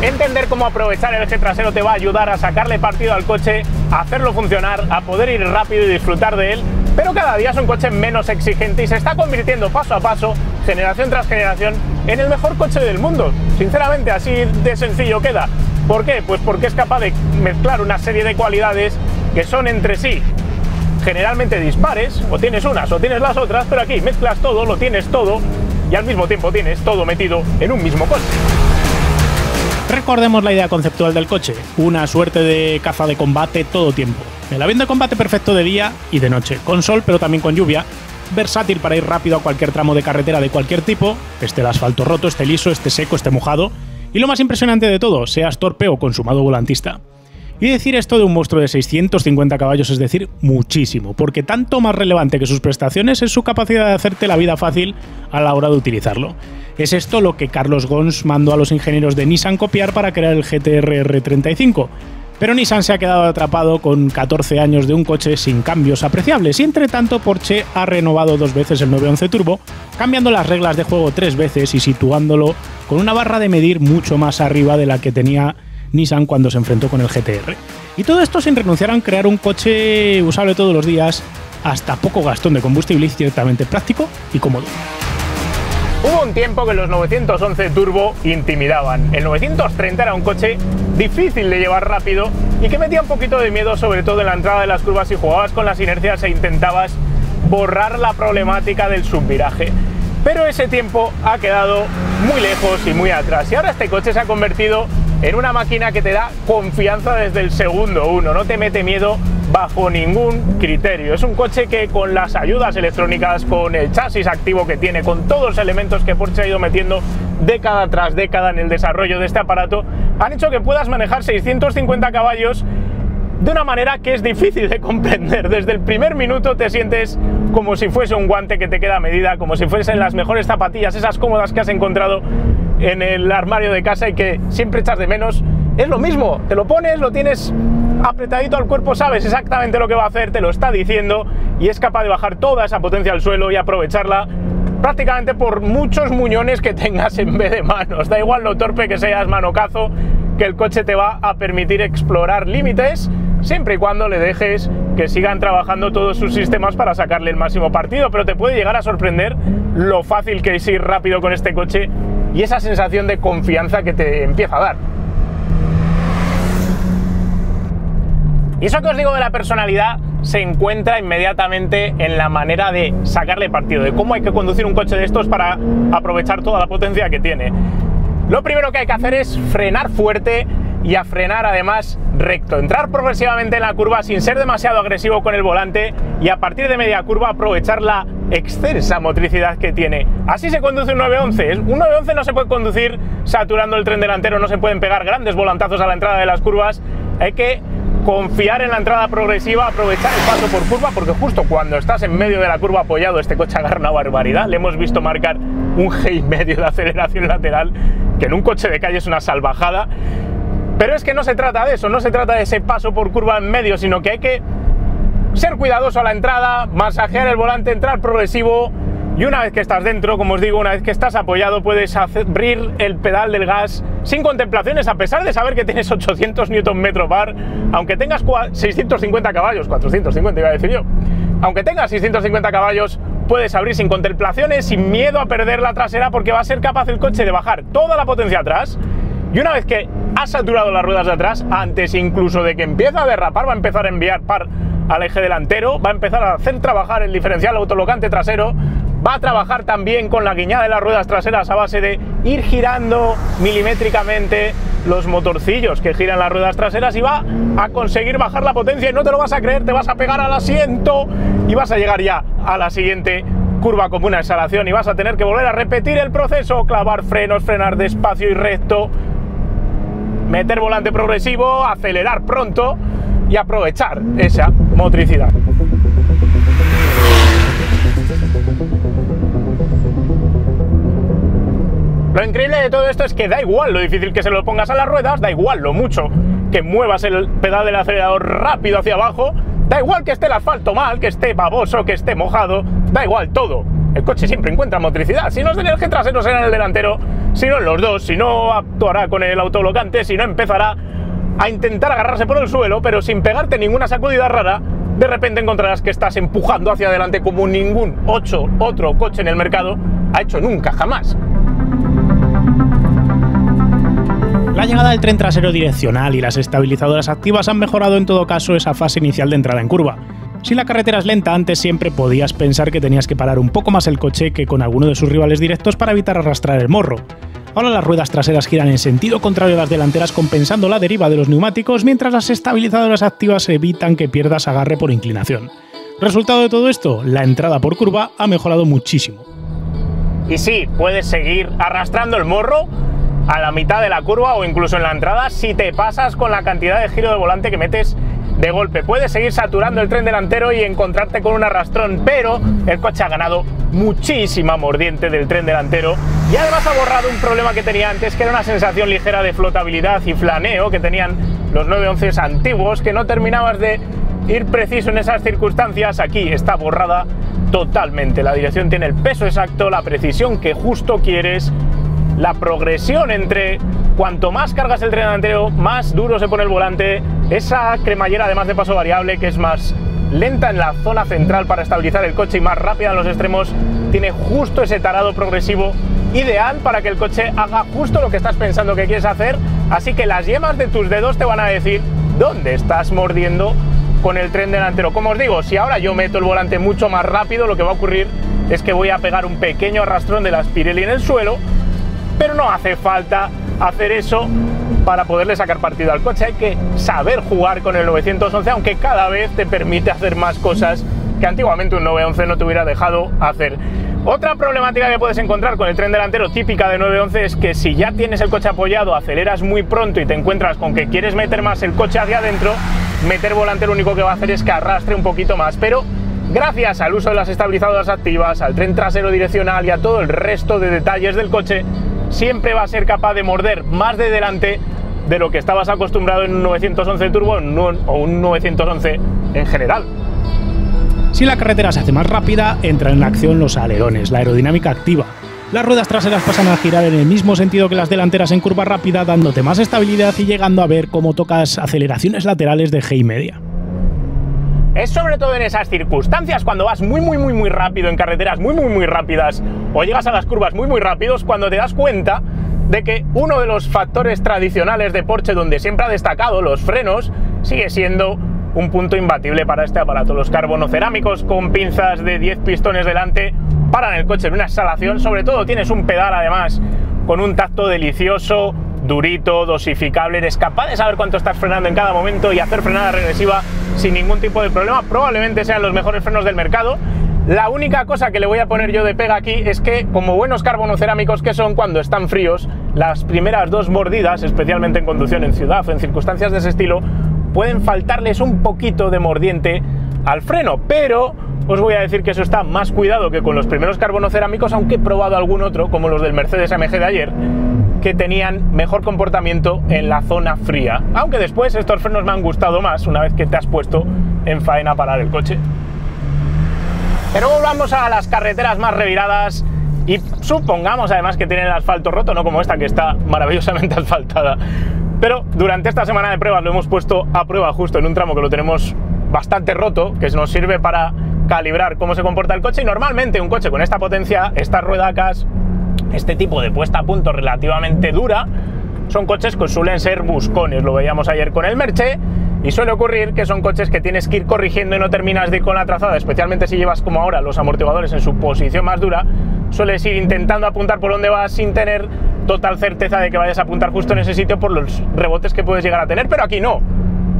Entender cómo aprovechar el eje trasero te va a ayudar a sacarle partido al coche, a hacerlo funcionar, a poder ir rápido y disfrutar de él, pero cada día es un coche menos exigente y se está convirtiendo paso a paso, generación tras generación, en el mejor coche del mundo. Sinceramente, así de sencillo queda. ¿Por qué? Pues porque es capaz de mezclar una serie de cualidades que son entre sí generalmente dispares, o tienes unas o tienes las otras, pero aquí mezclas todo, lo tienes todo y al mismo tiempo tienes todo metido en un mismo coche. Recordemos la idea conceptual del coche, una suerte de caza de combate todo tiempo. El avión de combate perfecto de día y de noche, con sol pero también con lluvia, versátil para ir rápido a cualquier tramo de carretera de cualquier tipo, esté el asfalto roto, esté liso, esté seco, esté mojado, y lo más impresionante de todo, seas torpe o consumado volantista. Y decir esto de un monstruo de 650 caballos es decir muchísimo, porque tanto más relevante que sus prestaciones es su capacidad de hacerte la vida fácil a la hora de utilizarlo. Es esto lo que Carlos Ghosn mandó a los ingenieros de Nissan copiar para crear el GT-R R35. Pero Nissan se ha quedado atrapado con 14 años de un coche sin cambios apreciables y entre tanto Porsche ha renovado 2 veces el 911 Turbo, cambiando las reglas de juego 3 veces y situándolo con una barra de medir mucho más arriba de la que tenía Nissan cuando se enfrentó con el GT-R. Y todo esto sin renunciar a crear un coche usable todos los días, hasta poco gastón de combustible y ciertamente práctico y cómodo. Hubo un tiempo que los 911 Turbo intimidaban. El 930 era un coche difícil de llevar rápido y que metía un poquito de miedo, sobre todo en la entrada de las curvas si jugabas con las inercias e intentabas borrar la problemática del subviraje. Pero ese tiempo ha quedado muy lejos y muy atrás y ahora este coche se ha convertido en una máquina que te da confianza desde el segundo uno, no te mete miedo bajo ningún criterio. Es un coche que con las ayudas electrónicas, con el chasis activo que tiene, con todos los elementos que Porsche ha ido metiendo década tras década en el desarrollo de este aparato, han hecho que puedas manejar 650 caballos de una manera que es difícil de comprender. Desde el primer minuto te sientes como si fuese un guante que te queda a medida, como si fuesen las mejores zapatillas, esas cómodas que has encontrado en el armario de casa y que siempre echas de menos. Es lo mismo, te lo pones, lo tienes apretadito al cuerpo, sabes exactamente lo que va a hacer, te lo está diciendo y es capaz de bajar toda esa potencia al suelo y aprovecharla prácticamente por muchos muñones que tengas en vez de manos. Da igual lo torpe que seas, manocazo, que el coche te va a permitir explorar límites siempre y cuando le dejes que sigan trabajando todos sus sistemas para sacarle el máximo partido, pero te puede llegar a sorprender lo fácil que es ir rápido con este coche y esa sensación de confianza que te empieza a dar. Y eso que os digo de la personalidad se encuentra inmediatamente en la manera de sacarle partido, de cómo hay que conducir un coche de estos para aprovechar toda la potencia que tiene. Lo primero que hay que hacer es frenar fuerte y a frenar además recto, entrar progresivamente en la curva sin ser demasiado agresivo con el volante y a partir de media curva aprovechar la excelsa motricidad que tiene. Así se conduce un 911. Un 911 no se puede conducir saturando el tren delantero, no se pueden pegar grandes volantazos a la entrada de las curvas, hay que confiar en la entrada progresiva, aprovechar el paso por curva, porque justo cuando estás en medio de la curva apoyado este coche agarra una barbaridad. Le hemos visto marcar un G&M de aceleración lateral que en un coche de calle es una salvajada. Pero es que no se trata de eso, no se trata de ese paso por curva en medio, sino que hay que ser cuidadoso a la entrada, masajear el volante, entrar progresivo y una vez que estás dentro, como os digo, una vez que estás apoyado puedes abrir el pedal del gas sin contemplaciones, a pesar de saber que tienes 800 Nm bar, aunque tengas 650 caballos, 450 iba a decir yo, aunque tengas 650 caballos puedes abrir sin contemplaciones, sin miedo a perder la trasera, porque va a ser capaz el coche de bajar toda la potencia atrás. Y una vez que has saturado las ruedas de atrás, antes incluso de que empiece a derrapar, va a empezar a enviar par al eje delantero, va a empezar a hacer trabajar el diferencial autolocante trasero, Va a trabajar también con la guiñada de las ruedas traseras a base de ir girando milimétricamente los motorcillos que giran las ruedas traseras, y va a conseguir bajar la potencia, y no te lo vas a creer, te vas a pegar al asiento y vas a llegar ya a la siguiente curva como una exhalación, y vas a tener que volver a repetir el proceso, clavar frenos, frenar despacio y recto, meter volante progresivo, acelerar pronto y aprovechar esa motricidad. Lo increíble de todo esto es que da igual lo difícil que se lo pongas a las ruedas, da igual lo mucho que muevas el pedal del acelerador rápido hacia abajo, da igual que esté el asfalto mal, que esté baboso, que esté mojado, da igual todo. El coche siempre encuentra motricidad, si no es en el eje trasero será en el delantero, si no en los dos, si no actuará con el autoblocante, si no empezará a intentar agarrarse por el suelo, pero sin pegarte ninguna sacudida rara. De repente encontrarás que estás empujando hacia adelante como ningún otro coche en el mercado ha hecho nunca, jamás. La llegada del tren trasero direccional y las estabilizadoras activas han mejorado en todo caso esa fase inicial de entrada en curva. Si la carretera es lenta, antes siempre podías pensar que tenías que parar un poco más el coche que con alguno de sus rivales directos para evitar arrastrar el morro. Ahora las ruedas traseras giran en sentido contrario a las delanteras, compensando la deriva de los neumáticos, mientras las estabilizadoras activas evitan que pierdas agarre por inclinación. Resultado de todo esto, la entrada por curva ha mejorado muchísimo. Y sí, puedes seguir arrastrando el morro a la mitad de la curva o incluso en la entrada si te pasas con la cantidad de giro de volante que metes de golpe. Puedes seguir saturando el tren delantero y encontrarte con un arrastrón, pero el coche ha ganado muchísima mordiente del tren delantero y además ha borrado un problema que tenía antes, que era una sensación ligera de flotabilidad y flaneo que tenían los 911 antiguos, que no terminabas de ir preciso en esas circunstancias. Aquí está borrada totalmente. La dirección tiene el peso exacto, la precisión que justo quieres, la progresión entre cuanto más cargas el tren delantero, más duro se pone el volante, esa cremallera además de paso variable que es más lenta en la zona central para estabilizar el coche y más rápida en los extremos, tiene justo ese tarado progresivo ideal para que el coche haga justo lo que estás pensando que quieres hacer, así que las yemas de tus dedos te van a decir dónde estás mordiendo con el tren delantero. Como os digo, si ahora yo meto el volante mucho más rápido, lo que va a ocurrir es que voy a pegar un pequeño arrastrón de la Pirelli en el suelo, pero no hace falta hacer eso para poderle sacar partido al coche. Hay que saber jugar con el 911, aunque cada vez te permite hacer más cosas que antiguamente un 911 no te hubiera dejado hacer. Otra problemática que puedes encontrar con el tren delantero típica de 911 es que si ya tienes el coche apoyado, aceleras muy pronto y te encuentras con que quieres meter más el coche hacia adentro, meter volante lo único que va a hacer es que arrastre un poquito más, pero gracias al uso de las estabilizadoras activas, al tren trasero direccional y a todo el resto de detalles del coche, siempre va a ser capaz de morder más de delante de lo que estabas acostumbrado en un 911 turbo o un 911 en general. Si la carretera se hace más rápida, entran en acción los alerones, la aerodinámica activa. Las ruedas traseras pasan a girar en el mismo sentido que las delanteras en curva rápida, dándote más estabilidad y llegando a ver cómo tocas aceleraciones laterales de G y media. Es sobre todo en esas circunstancias, cuando vas muy rápido en carreteras muy rápidas o llegas a las curvas muy rápidos, cuando te das cuenta de que uno de los factores tradicionales de Porsche donde siempre ha destacado, los frenos, sigue siendo un punto imbatible para este aparato. Los carbonocerámicos con pinzas de 10 pistones delante paran el coche en una exhalación. Sobre todo tienes un pedal además con un tacto delicioso, durito, dosificable, eres capaz de saber cuánto estás frenando en cada momento y hacer frenada regresiva sin ningún tipo de problema. Probablemente sean los mejores frenos del mercado. La única cosa que le voy a poner yo de pega aquí es que, como buenos carbonocerámicos que son, cuando están fríos, las primeras dos mordidas, especialmente en conducción en ciudad o en circunstancias de ese estilo, pueden faltarles un poquito de mordiente al freno, pero os voy a decir que eso está más cuidado que con los primeros carbonocerámicos, aunque he probado algún otro, como los del Mercedes AMG de ayer, que tenían mejor comportamiento en la zona fría, aunque después estos frenos me han gustado más una vez que te has puesto en faena a parar el coche. Pero volvamos a las carreteras más reviradas y supongamos además que tienen el asfalto roto, no como esta que está maravillosamente asfaltada. Pero durante esta semana de pruebas lo hemos puesto a prueba justo en un tramo que lo tenemos bastante roto, que nos sirve para calibrar cómo se comporta el coche, y normalmente un coche con esta potencia, estas ruedacas, este tipo de puesta a punto relativamente dura, son coches que suelen ser buscones. Lo veíamos ayer con el Merche y suele ocurrir que son coches que tienes que ir corrigiendo y no terminas de ir con la trazada, especialmente si llevas como ahora los amortiguadores en su posición más dura, sueles ir intentando apuntar por donde vas sin tener total certeza de que vayas a apuntar justo en ese sitio por los rebotes que puedes llegar a tener, pero aquí no.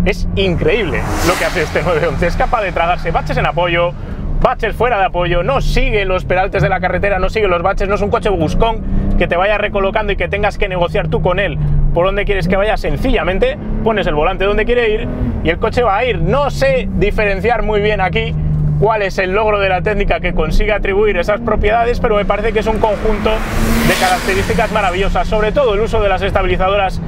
Es increíble lo que hace este 911, es capaz de tragarse baches en apoyo, baches fuera de apoyo, no sigue los peraltes de la carretera, no sigue los baches, no es un coche buscón que te vaya recolocando y que tengas que negociar tú con él por dónde quieres que vaya. Sencillamente pones el volante donde quiere ir y el coche va a ir. No sé diferenciar muy bien aquí cuál es el logro de la técnica que consigue atribuir esas propiedades, pero me parece que es un conjunto de características maravillosas, sobre todo el uso de las estabilizadoras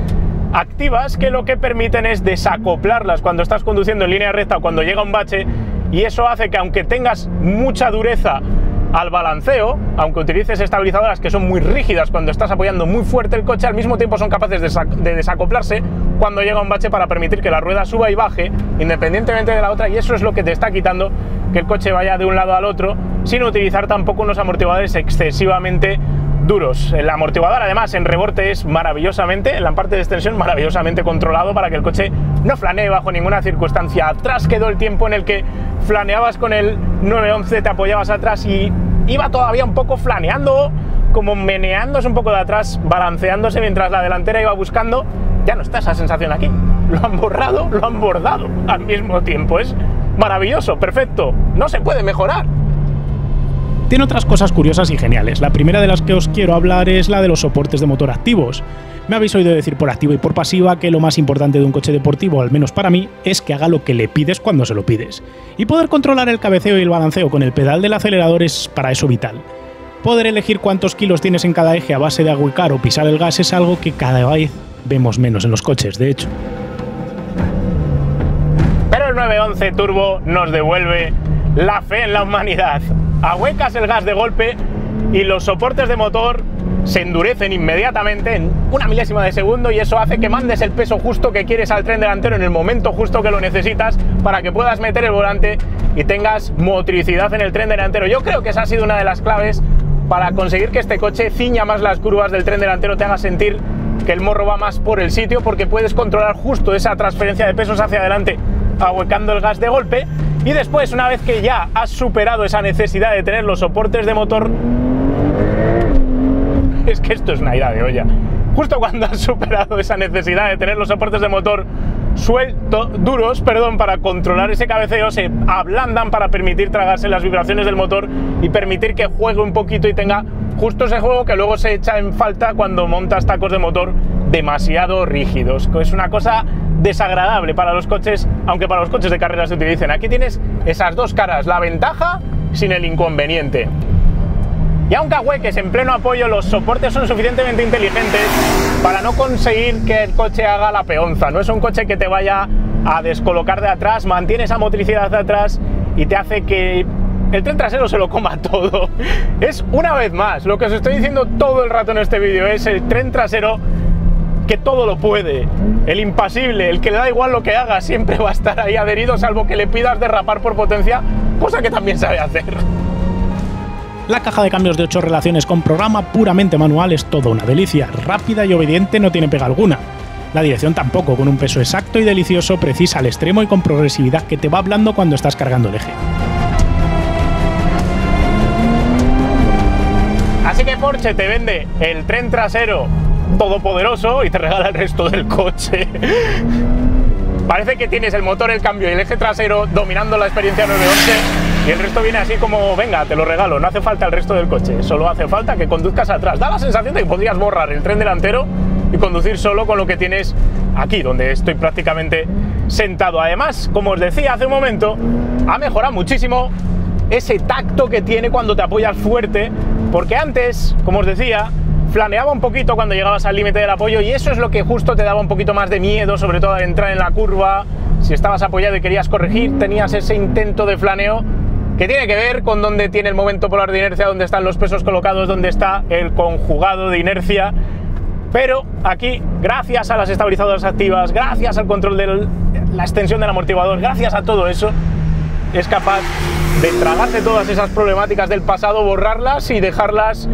activas, que lo que permiten es desacoplarlas cuando estás conduciendo en línea recta o cuando llega un bache, y eso hace que aunque tengas mucha dureza al balanceo, aunque utilices estabilizadoras que son muy rígidas cuando estás apoyando muy fuerte el coche, al mismo tiempo son capaces de desacoplarse cuando llega un bache para permitir que la rueda suba y baje independientemente de la otra, y eso es lo que te está quitando que el coche vaya de un lado al otro sin utilizar tampoco unos amortiguadores excesivamente duros. El amortiguador además en reborde es maravillosamente, en la parte de extensión maravillosamente controlado para que el coche no flanee bajo ninguna circunstancia. Atrás quedó el tiempo en el que flaneabas con el 911, te apoyabas atrás y iba todavía un poco flaneando, como meneándose un poco de atrás, balanceándose mientras la delantera iba buscando. Ya no está esa sensación aquí, lo han borrado, lo han bordado al mismo tiempo. Es maravilloso, perfecto, no se puede mejorar. Tiene otras cosas curiosas y geniales. La primera de las que os quiero hablar es la de los soportes de motor activos. Me habéis oído decir por activa y por pasiva que lo más importante de un coche deportivo, al menos para mí, es que haga lo que le pides cuando se lo pides. Y poder controlar el cabeceo y el balanceo con el pedal del acelerador es para eso vital. Poder elegir cuántos kilos tienes en cada eje a base de aguicar o pisar el gas es algo que cada vez vemos menos en los coches, de hecho. Pero el 911 Turbo nos devuelve la fe en la humanidad. Ahuecas el gas de golpe y los soportes de motor se endurecen inmediatamente en una milésima de segundo, y eso hace que mandes el peso justo que quieres al tren delantero en el momento justo que lo necesitas para que puedas meter el volante y tengas motricidad en el tren delantero. Yo creo que esa ha sido una de las claves para conseguir que este coche ciña más las curvas del tren delantero, te haga sentir que el morro va más por el sitio, porque puedes controlar justo esa transferencia de pesos hacia adelante ahuecando el gas de golpe. Y después, una vez que ya has superado esa necesidad de tener los soportes de motor, es que esto es una ida de olla, justo cuando has superado esa necesidad de tener los soportes de motor duros, para controlar ese cabeceo, se ablandan para permitir tragarse las vibraciones del motor y permitir que juegue un poquito y tenga justo ese juego que luego se echa en falta cuando montas tacos de motor demasiado rígidos. Es una cosa desagradable para los coches, aunque para los coches de carrera se utilicen. Aquí tienes esas dos caras, la ventaja sin el inconveniente. Y aunque ahueques en pleno apoyo, los soportes son suficientemente inteligentes para no conseguir que el coche haga la peonza. No es un coche que te vaya a descolocar de atrás, mantiene esa motricidad de atrás y te hace que el tren trasero se lo coma todo. Es, una vez más, lo que os estoy diciendo todo el rato en este vídeo, es el tren trasero que todo lo puede, el impasible, el que le da igual lo que haga, siempre va a estar ahí adherido, salvo que le pidas derrapar por potencia, cosa que también sabe hacer. La caja de cambios de 8 relaciones con programa puramente manual es toda una delicia, rápida y obediente, no tiene pega alguna. La dirección tampoco, con un peso exacto y delicioso, precisa al extremo y con progresividad que te va hablando cuando estás cargando el eje. Así que Porsche te vende el tren trasero todopoderoso y te regala el resto del coche. Parece que tienes el motor, el cambio y el eje trasero dominando la experiencia 911 y el resto viene así como, venga, te lo regalo, no hace falta el resto del coche, solo hace falta que conduzcas atrás. Da la sensación de que podrías borrar el tren delantero y conducir solo con lo que tienes aquí, donde estoy prácticamente sentado. Además, como os decía hace un momento, ha mejorado muchísimo ese tacto que tiene cuando te apoyas fuerte, porque antes, como os decía, flaneaba un poquito cuando llegabas al límite del apoyo, y eso es lo que justo te daba un poquito más de miedo, sobre todo al entrar en la curva. Si estabas apoyado y querías corregir, tenías ese intento de flaneo que tiene que ver con dónde tiene el momento polar de inercia, dónde están los pesos colocados, dónde está el conjugado de inercia. Pero aquí, gracias a las estabilizadoras activas, gracias al control de la extensión del amortiguador, gracias a todo eso, es capaz de tragarse todas esas problemáticas del pasado, borrarlas y dejarlas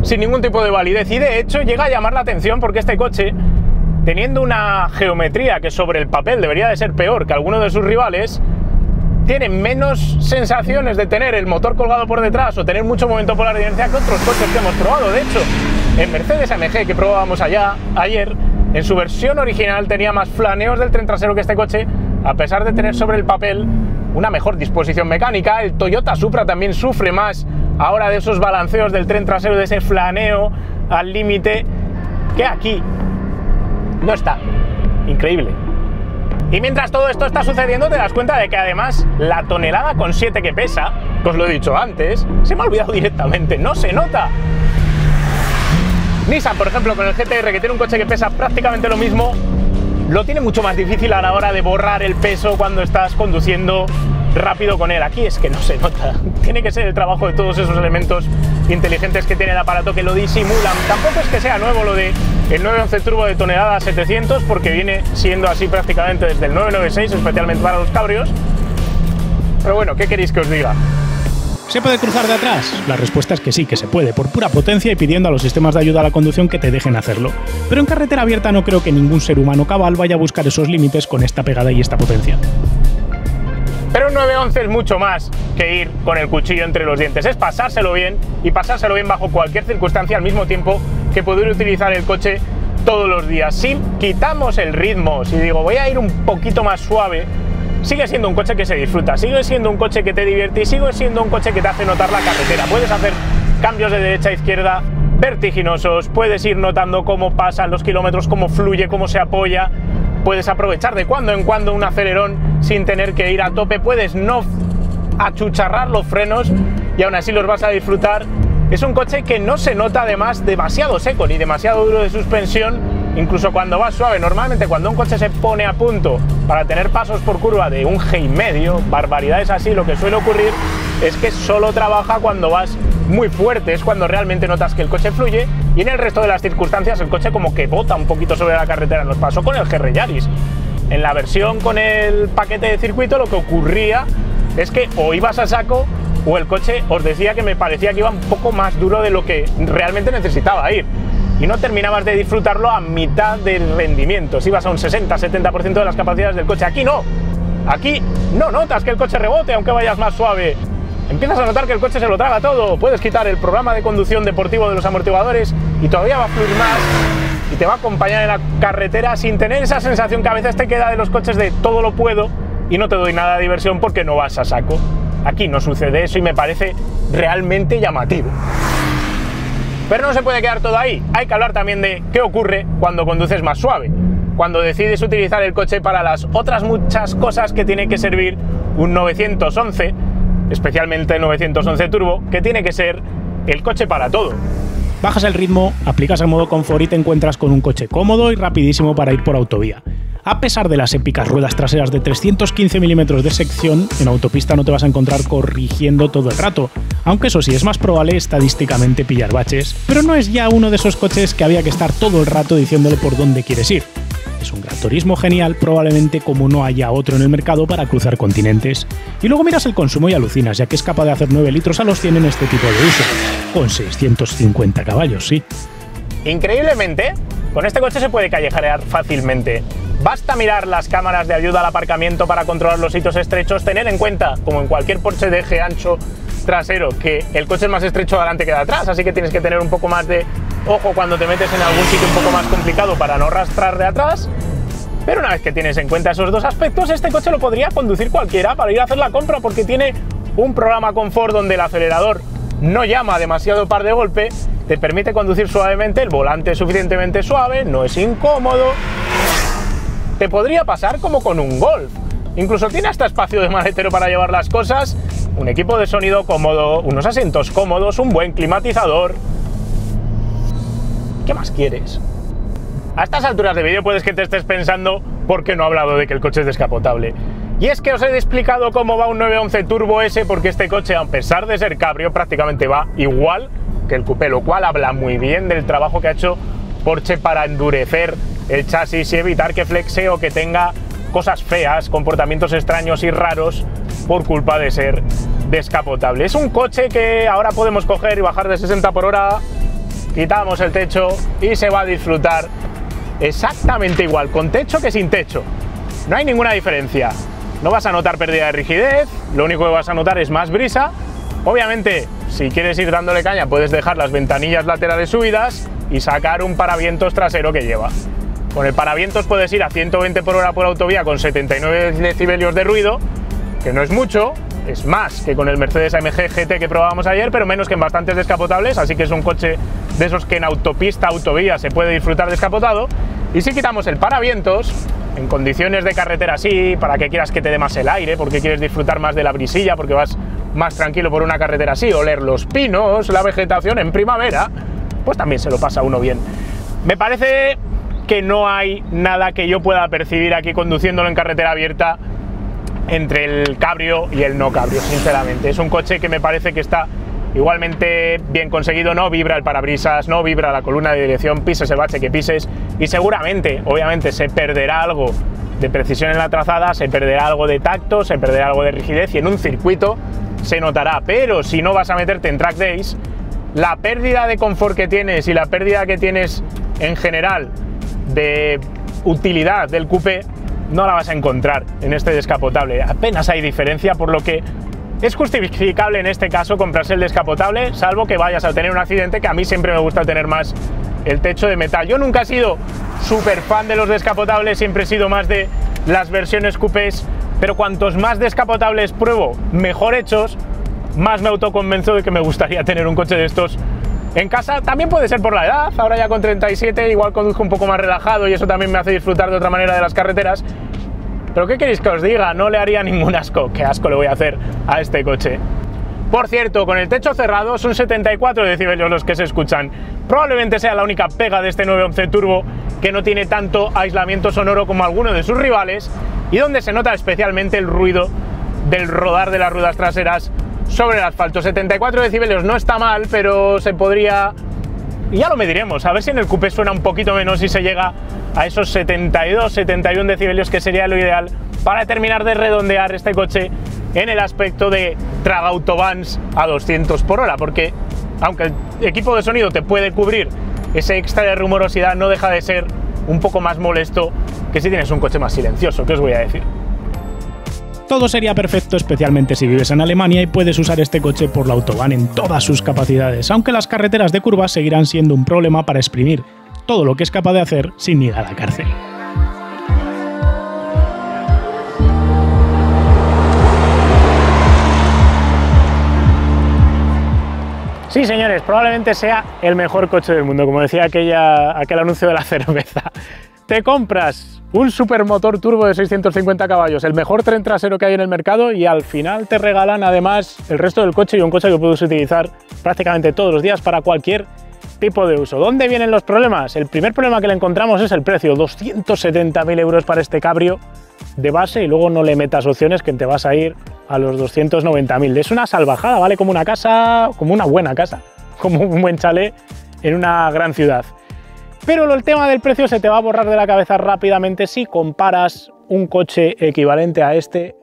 sin ningún tipo de validez. Y de hecho llega a llamar la atención porque este coche teniendo una geometría que sobre el papel debería de ser peor que alguno de sus rivales, tiene menos sensaciones de tener el motor colgado por detrás o tener mucho momento polar de inercia que otros coches que hemos probado. De hecho, en Mercedes AMG, que probábamos ayer, en su versión original tenía más flaneos del tren trasero que este coche, a pesar de tener sobre el papel una mejor disposición mecánica. El Toyota Supra también sufre más ahora de esos balanceos del tren trasero, de ese flaneo al límite, que aquí no está. Increíble. Y mientras todo esto está sucediendo, te das cuenta de que además la tonelada con 7 que pesa, que os lo he dicho antes, se me ha olvidado directamente, no se nota. Nissan, por ejemplo, con el GT-R, que tiene un coche que pesa prácticamente lo mismo, lo tiene mucho más difícil a la hora de borrar el peso cuando estás conduciendo rápido con él. Aquí es que no se nota. Tiene que ser el trabajo de todos esos elementos inteligentes que tiene el aparato que lo disimulan. Tampoco es que sea nuevo lo de el 911 Turbo de tonelada 700, porque viene siendo así prácticamente desde el 996, especialmente para los cabrios. Pero bueno, ¿qué queréis que os diga? ¿Se puede cruzar de atrás? La respuesta es que sí, que se puede, por pura potencia y pidiendo a los sistemas de ayuda a la conducción que te dejen hacerlo. Pero en carretera abierta no creo que ningún ser humano cabal vaya a buscar esos límites con esta pegada y esta potencia. Pero un 911 es mucho más que ir con el cuchillo entre los dientes, es pasárselo bien, y pasárselo bien bajo cualquier circunstancia al mismo tiempo que poder utilizar el coche todos los días. Si quitamos el ritmo, si digo voy a ir un poquito más suave, sigue siendo un coche que se disfruta, sigue siendo un coche que te divierte y sigue siendo un coche que te hace notar la carretera. Puedes hacer cambios de derecha a izquierda vertiginosos, puedes ir notando cómo pasan los kilómetros, cómo fluye, cómo se apoya. Puedes aprovechar de cuando en cuando un acelerón sin tener que ir a tope, puedes no achucharrar los frenos y aún así los vas a disfrutar. Es un coche que no se nota además demasiado seco ni demasiado duro de suspensión, incluso cuando vas suave. Normalmente cuando un coche se pone a punto para tener pasos por curva de 1 G y medio, barbaridades así, lo que suele ocurrir es que solo trabaja cuando vas muy fuerte, es cuando realmente notas que el coche fluye, y en el resto de las circunstancias el coche como que bota un poquito sobre la carretera. Nos pasó con el GR Yaris. En la versión con el paquete de circuito lo que ocurría es que o ibas a saco o el coche os decía que me parecía que iba un poco más duro de lo que realmente necesitaba ir, y no terminabas de disfrutarlo a mitad del rendimiento. Si ibas a un 60-70% de las capacidades del coche, aquí no. Aquí no notas que el coche rebote aunque vayas más suave. Empiezas a notar que el coche se lo traga todo. Puedes quitar el programa de conducción deportivo de los amortiguadores y todavía va a fluir más y te va a acompañar en la carretera sin tener esa sensación que a veces te queda de los coches de todo lo puedo y no te doy nada de diversión porque no vas a saco. Aquí no sucede eso y me parece realmente llamativo. Pero no se puede quedar todo ahí. Hay que hablar también de qué ocurre cuando conduces más suave, cuando decides utilizar el coche para las otras muchas cosas que tiene que servir un 911, especialmente el 911 Turbo, que tiene que ser el coche para todo. Bajas el ritmo, aplicas el modo confort y te encuentras con un coche cómodo y rapidísimo para ir por autovía. A pesar de las épicas ruedas traseras de 315 milímetros de sección, en autopista no te vas a encontrar corrigiendo todo el rato, aunque eso sí, es más probable estadísticamente pillar baches, pero no es ya uno de esos coches que había que estar todo el rato diciéndole por dónde quieres ir. Es un Gran Turismo genial, probablemente como no haya otro en el mercado para cruzar continentes. Y luego miras el consumo y alucinas, ya que es capaz de hacer 9 litros a los 100 en este tipo de uso, con 650 caballos, sí. Increíblemente, con este coche se puede callejear fácilmente. Basta mirar las cámaras de ayuda al aparcamiento para controlar los sitios estrechos, tener en cuenta, como en cualquier Porsche de eje ancho trasero, que el coche es más estrecho adelante que de atrás, así que tienes que tener un poco más de ojo cuando te metes en algún sitio un poco más complicado para no arrastrar de atrás. Pero una vez que tienes en cuenta esos dos aspectos, este coche lo podría conducir cualquiera para ir a hacer la compra, porque tiene un programa confort donde el acelerador no llama demasiado par de golpe, te permite conducir suavemente, el volante es suficientemente suave, no es incómodo. Te podría pasar como con un Golf. Incluso tiene hasta espacio de maletero para llevar las cosas, un equipo de sonido cómodo, unos asientos cómodos, un buen climatizador. ¿Qué más quieres? A estas alturas de vídeo puedes que te estés pensando por qué no he hablado de que el coche es descapotable. Y es que os he explicado cómo va un 911 Turbo S, porque este coche, a pesar de ser cabrio, prácticamente va igual que el coupé, lo cual habla muy bien del trabajo que ha hecho Porsche para endurecer el chasis y evitar que flexe o que tenga cosas feas, comportamientos extraños y raros por culpa de ser descapotable. Es un coche que ahora podemos coger y bajar de 60 por hora, quitamos el techo y se va a disfrutar exactamente igual con techo que sin techo. No hay ninguna diferencia. No vas a notar pérdida de rigidez, lo único que vas a notar es más brisa. Obviamente, si quieres ir dándole caña, puedes dejar las ventanillas laterales subidas y sacar un paravientos trasero que lleva. Con el paravientos puedes ir a 120 por hora por autovía con 79 decibelios de ruido, que no es mucho, es más que con el Mercedes AMG GT que probábamos ayer, pero menos que en bastantes descapotables, así que es un coche de esos que en autopista, autovía se puede disfrutar descapotado. Y si quitamos el paravientos, en condiciones de carretera sí, para que quieras que te dé más el aire, porque quieres disfrutar más de la brisilla, porque vas más tranquilo por una carretera así, oler los pinos, la vegetación en primavera, pues también se lo pasa uno bien. Me parece que no hay nada que yo pueda percibir aquí conduciéndolo en carretera abierta entre el cabrio y el no cabrio, sinceramente. Es un coche que me parece que está igualmente bien conseguido, no vibra el parabrisas, no vibra la columna de dirección, pises el bache que pises, y seguramente, obviamente, se perderá algo de precisión en la trazada, se perderá algo de tacto, se perderá algo de rigidez, y en un circuito se notará. Pero si no vas a meterte en track days, la pérdida de confort que tienes y la pérdida que tienes en general de utilidad del coupé no la vas a encontrar en este descapotable. Apenas hay diferencia, por lo que es justificable en este caso comprarse el descapotable, salvo que vayas a tener un accidente, que a mí siempre me gusta tener más el techo de metal. Yo nunca he sido súper fan de los descapotables, siempre he sido más de las versiones coupés, pero cuantos más descapotables pruebo mejor hechos, más me autoconvenzo de que me gustaría tener un coche de estos en casa. También puede ser por la edad, ahora ya con 37 igual conduzco un poco más relajado y eso también me hace disfrutar de otra manera de las carreteras. Pero ¿qué queréis que os diga? No le haría ningún asco. ¿Qué asco le voy a hacer a este coche? Por cierto, con el techo cerrado son 74 decibelios los que se escuchan. Probablemente sea la única pega de este 911 Turbo, que no tiene tanto aislamiento sonoro como alguno de sus rivales y donde se nota especialmente el ruido del rodar de las ruedas traseras sobre el asfalto. 74 decibelios no está mal, pero se podría... Y ya lo mediremos, a ver si en el coupé suena un poquito menos y se llega a esos 72, 71 decibelios, que sería lo ideal para terminar de redondear este coche en el aspecto de tragautobans a 200 por hora, porque aunque el equipo de sonido te puede cubrir ese extra de rumorosidad, no deja de ser un poco más molesto que si tienes un coche más silencioso. ¿Qué os voy a decir? Todo sería perfecto, especialmente si vives en Alemania y puedes usar este coche por la autobahn en todas sus capacidades, aunque las carreteras de curvas seguirán siendo un problema para exprimir todo lo que es capaz de hacer sin ir a la cárcel. Sí, señores, probablemente sea el mejor coche del mundo, como decía aquel anuncio de la cerveza. Te compras un supermotor turbo de 650 caballos, el mejor tren trasero que hay en el mercado, y al final te regalan además el resto del coche, y un coche que puedes utilizar prácticamente todos los días para cualquier tipo de uso. ¿Dónde vienen los problemas? El primer problema que le encontramos es el precio, 270.000 euros para este cabrio de base, y luego no le metas opciones que te vas a ir a los 290.000. Es una salvajada, vale como una casa, como una buena casa, como un buen chalet en una gran ciudad. Pero el tema del precio se te va a borrar de la cabeza rápidamente si comparas un coche equivalente a este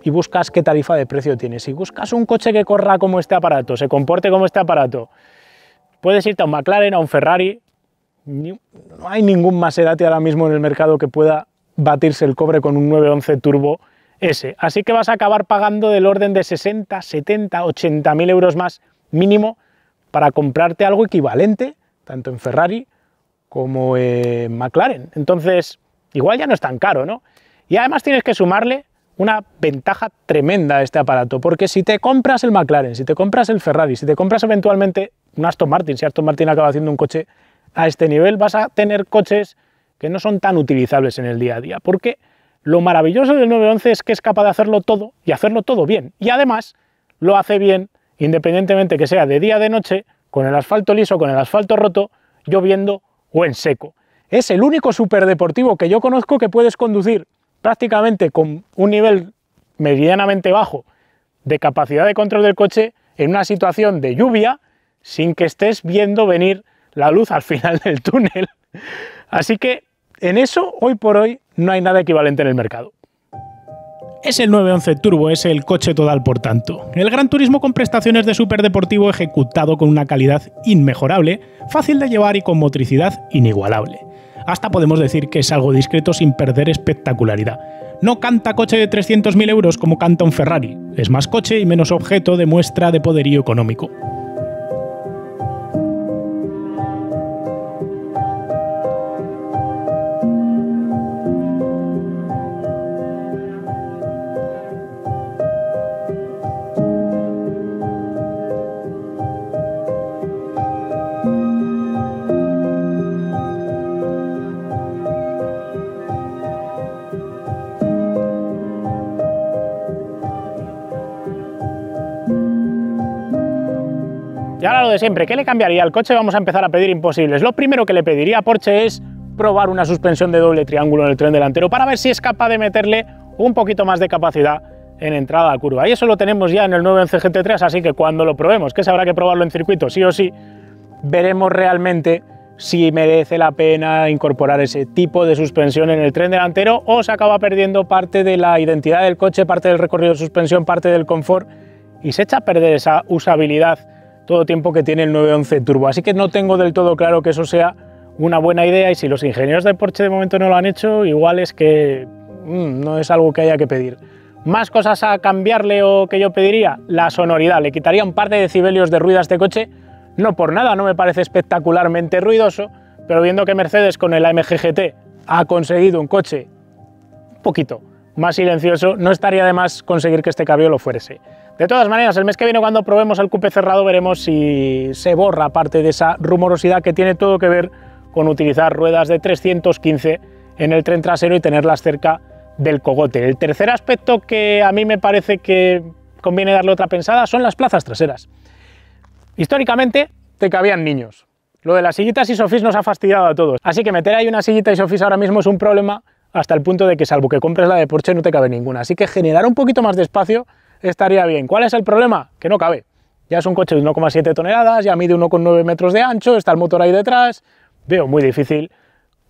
y buscas qué tarifa de precio tiene. Si buscas un coche que corra como este aparato, se comporte como este aparato, puedes irte a un McLaren, a un Ferrari. No hay ningún Maserati ahora mismo en el mercado que pueda batirse el cobre con un 911 Turbo S. Así que vas a acabar pagando del orden de 60, 70, 80.000 euros más mínimo para comprarte algo equivalente, tanto en Ferrari como en McLaren. Entonces, igual ya no es tan caro, ¿no? Y además tienes que sumarle una ventaja tremenda a este aparato, porque si te compras el McLaren, si te compras el Ferrari, si te compras eventualmente un Aston Martin, si Aston Martin acaba haciendo un coche a este nivel, vas a tener coches que no son tan utilizables en el día a día, porque lo maravilloso del 911 es que es capaz de hacerlo todo y hacerlo todo bien, y además lo hace bien independientemente que sea de día o de noche, con el asfalto liso, con el asfalto roto, lloviendo o en seco. Es el único superdeportivo que yo conozco que puedes conducir prácticamente con un nivel medianamente bajo de capacidad de control del coche en una situación de lluvia sin que estés viendo venir la luz al final del túnel. Así que en eso, hoy por hoy, no hay nada equivalente en el mercado. Es el 911 Turbo, es el coche total por tanto. El gran turismo con prestaciones de superdeportivo ejecutado con una calidad inmejorable, fácil de llevar y con motricidad inigualable. hasta podemos decir que es algo discreto sin perder espectacularidad. No canta coche de 300.000 euros como canta un Ferrari, es más coche y menos objeto de muestra de poderío económico. Y ahora lo de siempre, ¿qué le cambiaría al coche? Vamos a empezar a pedir imposibles. Lo primero que le pediría a Porsche es probar una suspensión de doble triángulo en el tren delantero para ver si es capaz de meterle un poquito más de capacidad en entrada a curva. Y eso lo tenemos ya en el 911 GT3, así que cuando lo probemos, que habrá que probarlo en circuito sí o sí, veremos realmente si merece la pena incorporar ese tipo de suspensión en el tren delantero o se acaba perdiendo parte de la identidad del coche, parte del recorrido de suspensión, parte del confort y se echa a perder esa usabilidad todo tiempo que tiene el 911 Turbo. Así que no tengo del todo claro que eso sea una buena idea y si los ingenieros de Porsche de momento no lo han hecho, igual es que no es algo que haya que pedir. Más cosas a cambiarle o que yo pediría, la sonoridad. Le quitaría un par de decibelios de ruido a este coche, no por nada, no me parece espectacularmente ruidoso, pero viendo que Mercedes con el AMG GT ha conseguido un coche un poquito más silencioso, no estaría de más conseguir que este cabrio lo fuese. De todas maneras, el mes que viene cuando probemos el coupé cerrado veremos si se borra parte de esa rumorosidad que tiene todo que ver con utilizar ruedas de 315 en el tren trasero y tenerlas cerca del cogote. El tercer aspecto que a mí me parece que conviene darle otra pensada son las plazas traseras. Históricamente te cabían niños. Lo de las sillitas ISOFIX nos ha fastidiado a todos. Así que meter ahí una sillita ISOFIX ahora mismo es un problema hasta el punto de que salvo que compres la de Porsche no te cabe ninguna. Así que generar un poquito más de espacio estaría bien. ¿Cuál es el problema? Que no cabe. Ya es un coche de 1,7 toneladas, ya mide 1,9 metros de ancho, está el motor ahí detrás. Veo muy difícil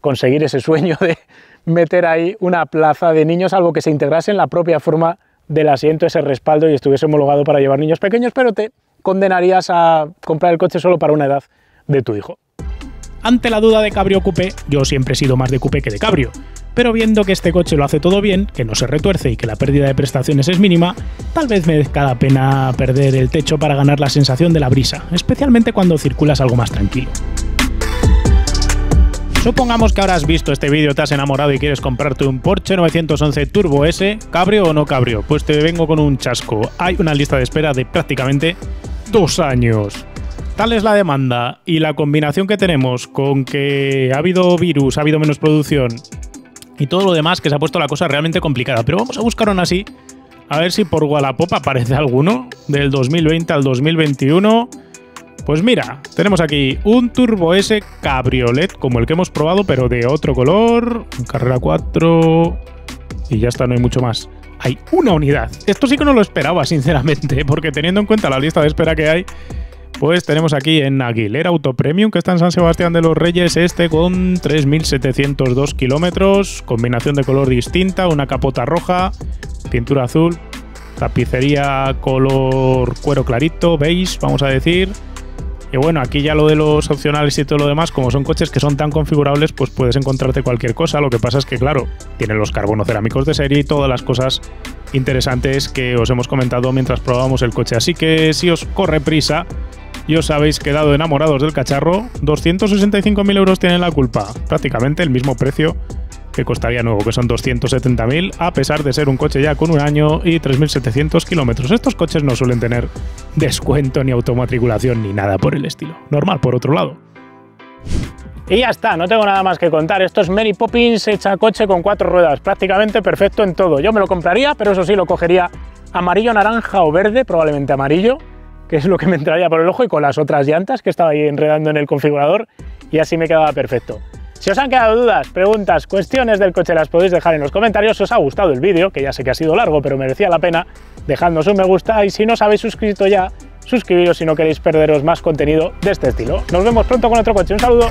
conseguir ese sueño de meter ahí una plaza de niños, algo que se integrase en la propia forma del asiento, ese respaldo y estuviese homologado para llevar niños pequeños, pero te condenarías a comprar el coche solo para una edad de tu hijo. Ante la duda de cabrio coupé, yo siempre he sido más de coupé que de cabrio, pero viendo que este coche lo hace todo bien, que no se retuerce y que la pérdida de prestaciones es mínima, tal vez merezca la pena perder el techo para ganar la sensación de la brisa, especialmente cuando circulas algo más tranquilo. Supongamos que ahora has visto este vídeo, te has enamorado y quieres comprarte un Porsche 911 Turbo S, cabrio o no cabrio, pues te vengo con un chasco. Hay una lista de espera de prácticamente 2 años. Tal es la demanda y la combinación que tenemos con que ha habido virus, ha habido menos producción y todo lo demás que se ha puesto la cosa realmente complicada. Pero vamos a buscar aún así, a ver si por Wallapop aparece alguno del 2020 al 2021. Pues mira, tenemos aquí un Turbo S Cabriolet, como el que hemos probado, pero de otro color, carrera 4 y ya está, no hay mucho más. Hay una unidad. Esto sí que no lo esperaba, sinceramente, porque teniendo en cuenta la lista de espera que hay, pues tenemos aquí en Aguilera Auto Premium, que está en San Sebastián de los Reyes, este con 3.702 kilómetros, combinación de color distinta, una capota roja, pintura azul, tapicería color cuero clarito, beige, vamos a decir. Y bueno, aquí ya lo de los opcionales y todo lo demás, como son coches que son tan configurables, pues puedes encontrarte cualquier cosa. Lo que pasa es que, claro, tienen los carbono cerámicos de serie y todas las cosas interesantes que os hemos comentado mientras probábamos el coche. Así que si os corre prisa y os habéis quedado enamorados del cacharro, 265.000 euros tienen la culpa. Prácticamente el mismo precio que costaría nuevo, que son 270.000, a pesar de ser un coche ya con un año y 3.700 kilómetros. Estos coches no suelen tener descuento ni automatriculación ni nada por el estilo. Normal, por otro lado. Y ya está, no tengo nada más que contar. Esto es Mary Poppins hecha coche con 4 ruedas, prácticamente perfecto en todo. Yo me lo compraría, pero eso sí, lo cogería amarillo, naranja o verde, probablemente amarillo, que es lo que me entraría por el ojo, y con las otras llantas que estaba ahí enredando en el configurador, y así me quedaba perfecto. Si os han quedado dudas, preguntas, cuestiones del coche, las podéis dejar en los comentarios. Si os ha gustado el vídeo, que ya sé que ha sido largo, pero merecía la pena, dejadnos un me gusta, y si no os habéis suscrito ya, suscribiros si no queréis perderos más contenido de este estilo. Nos vemos pronto con otro coche. Un saludo.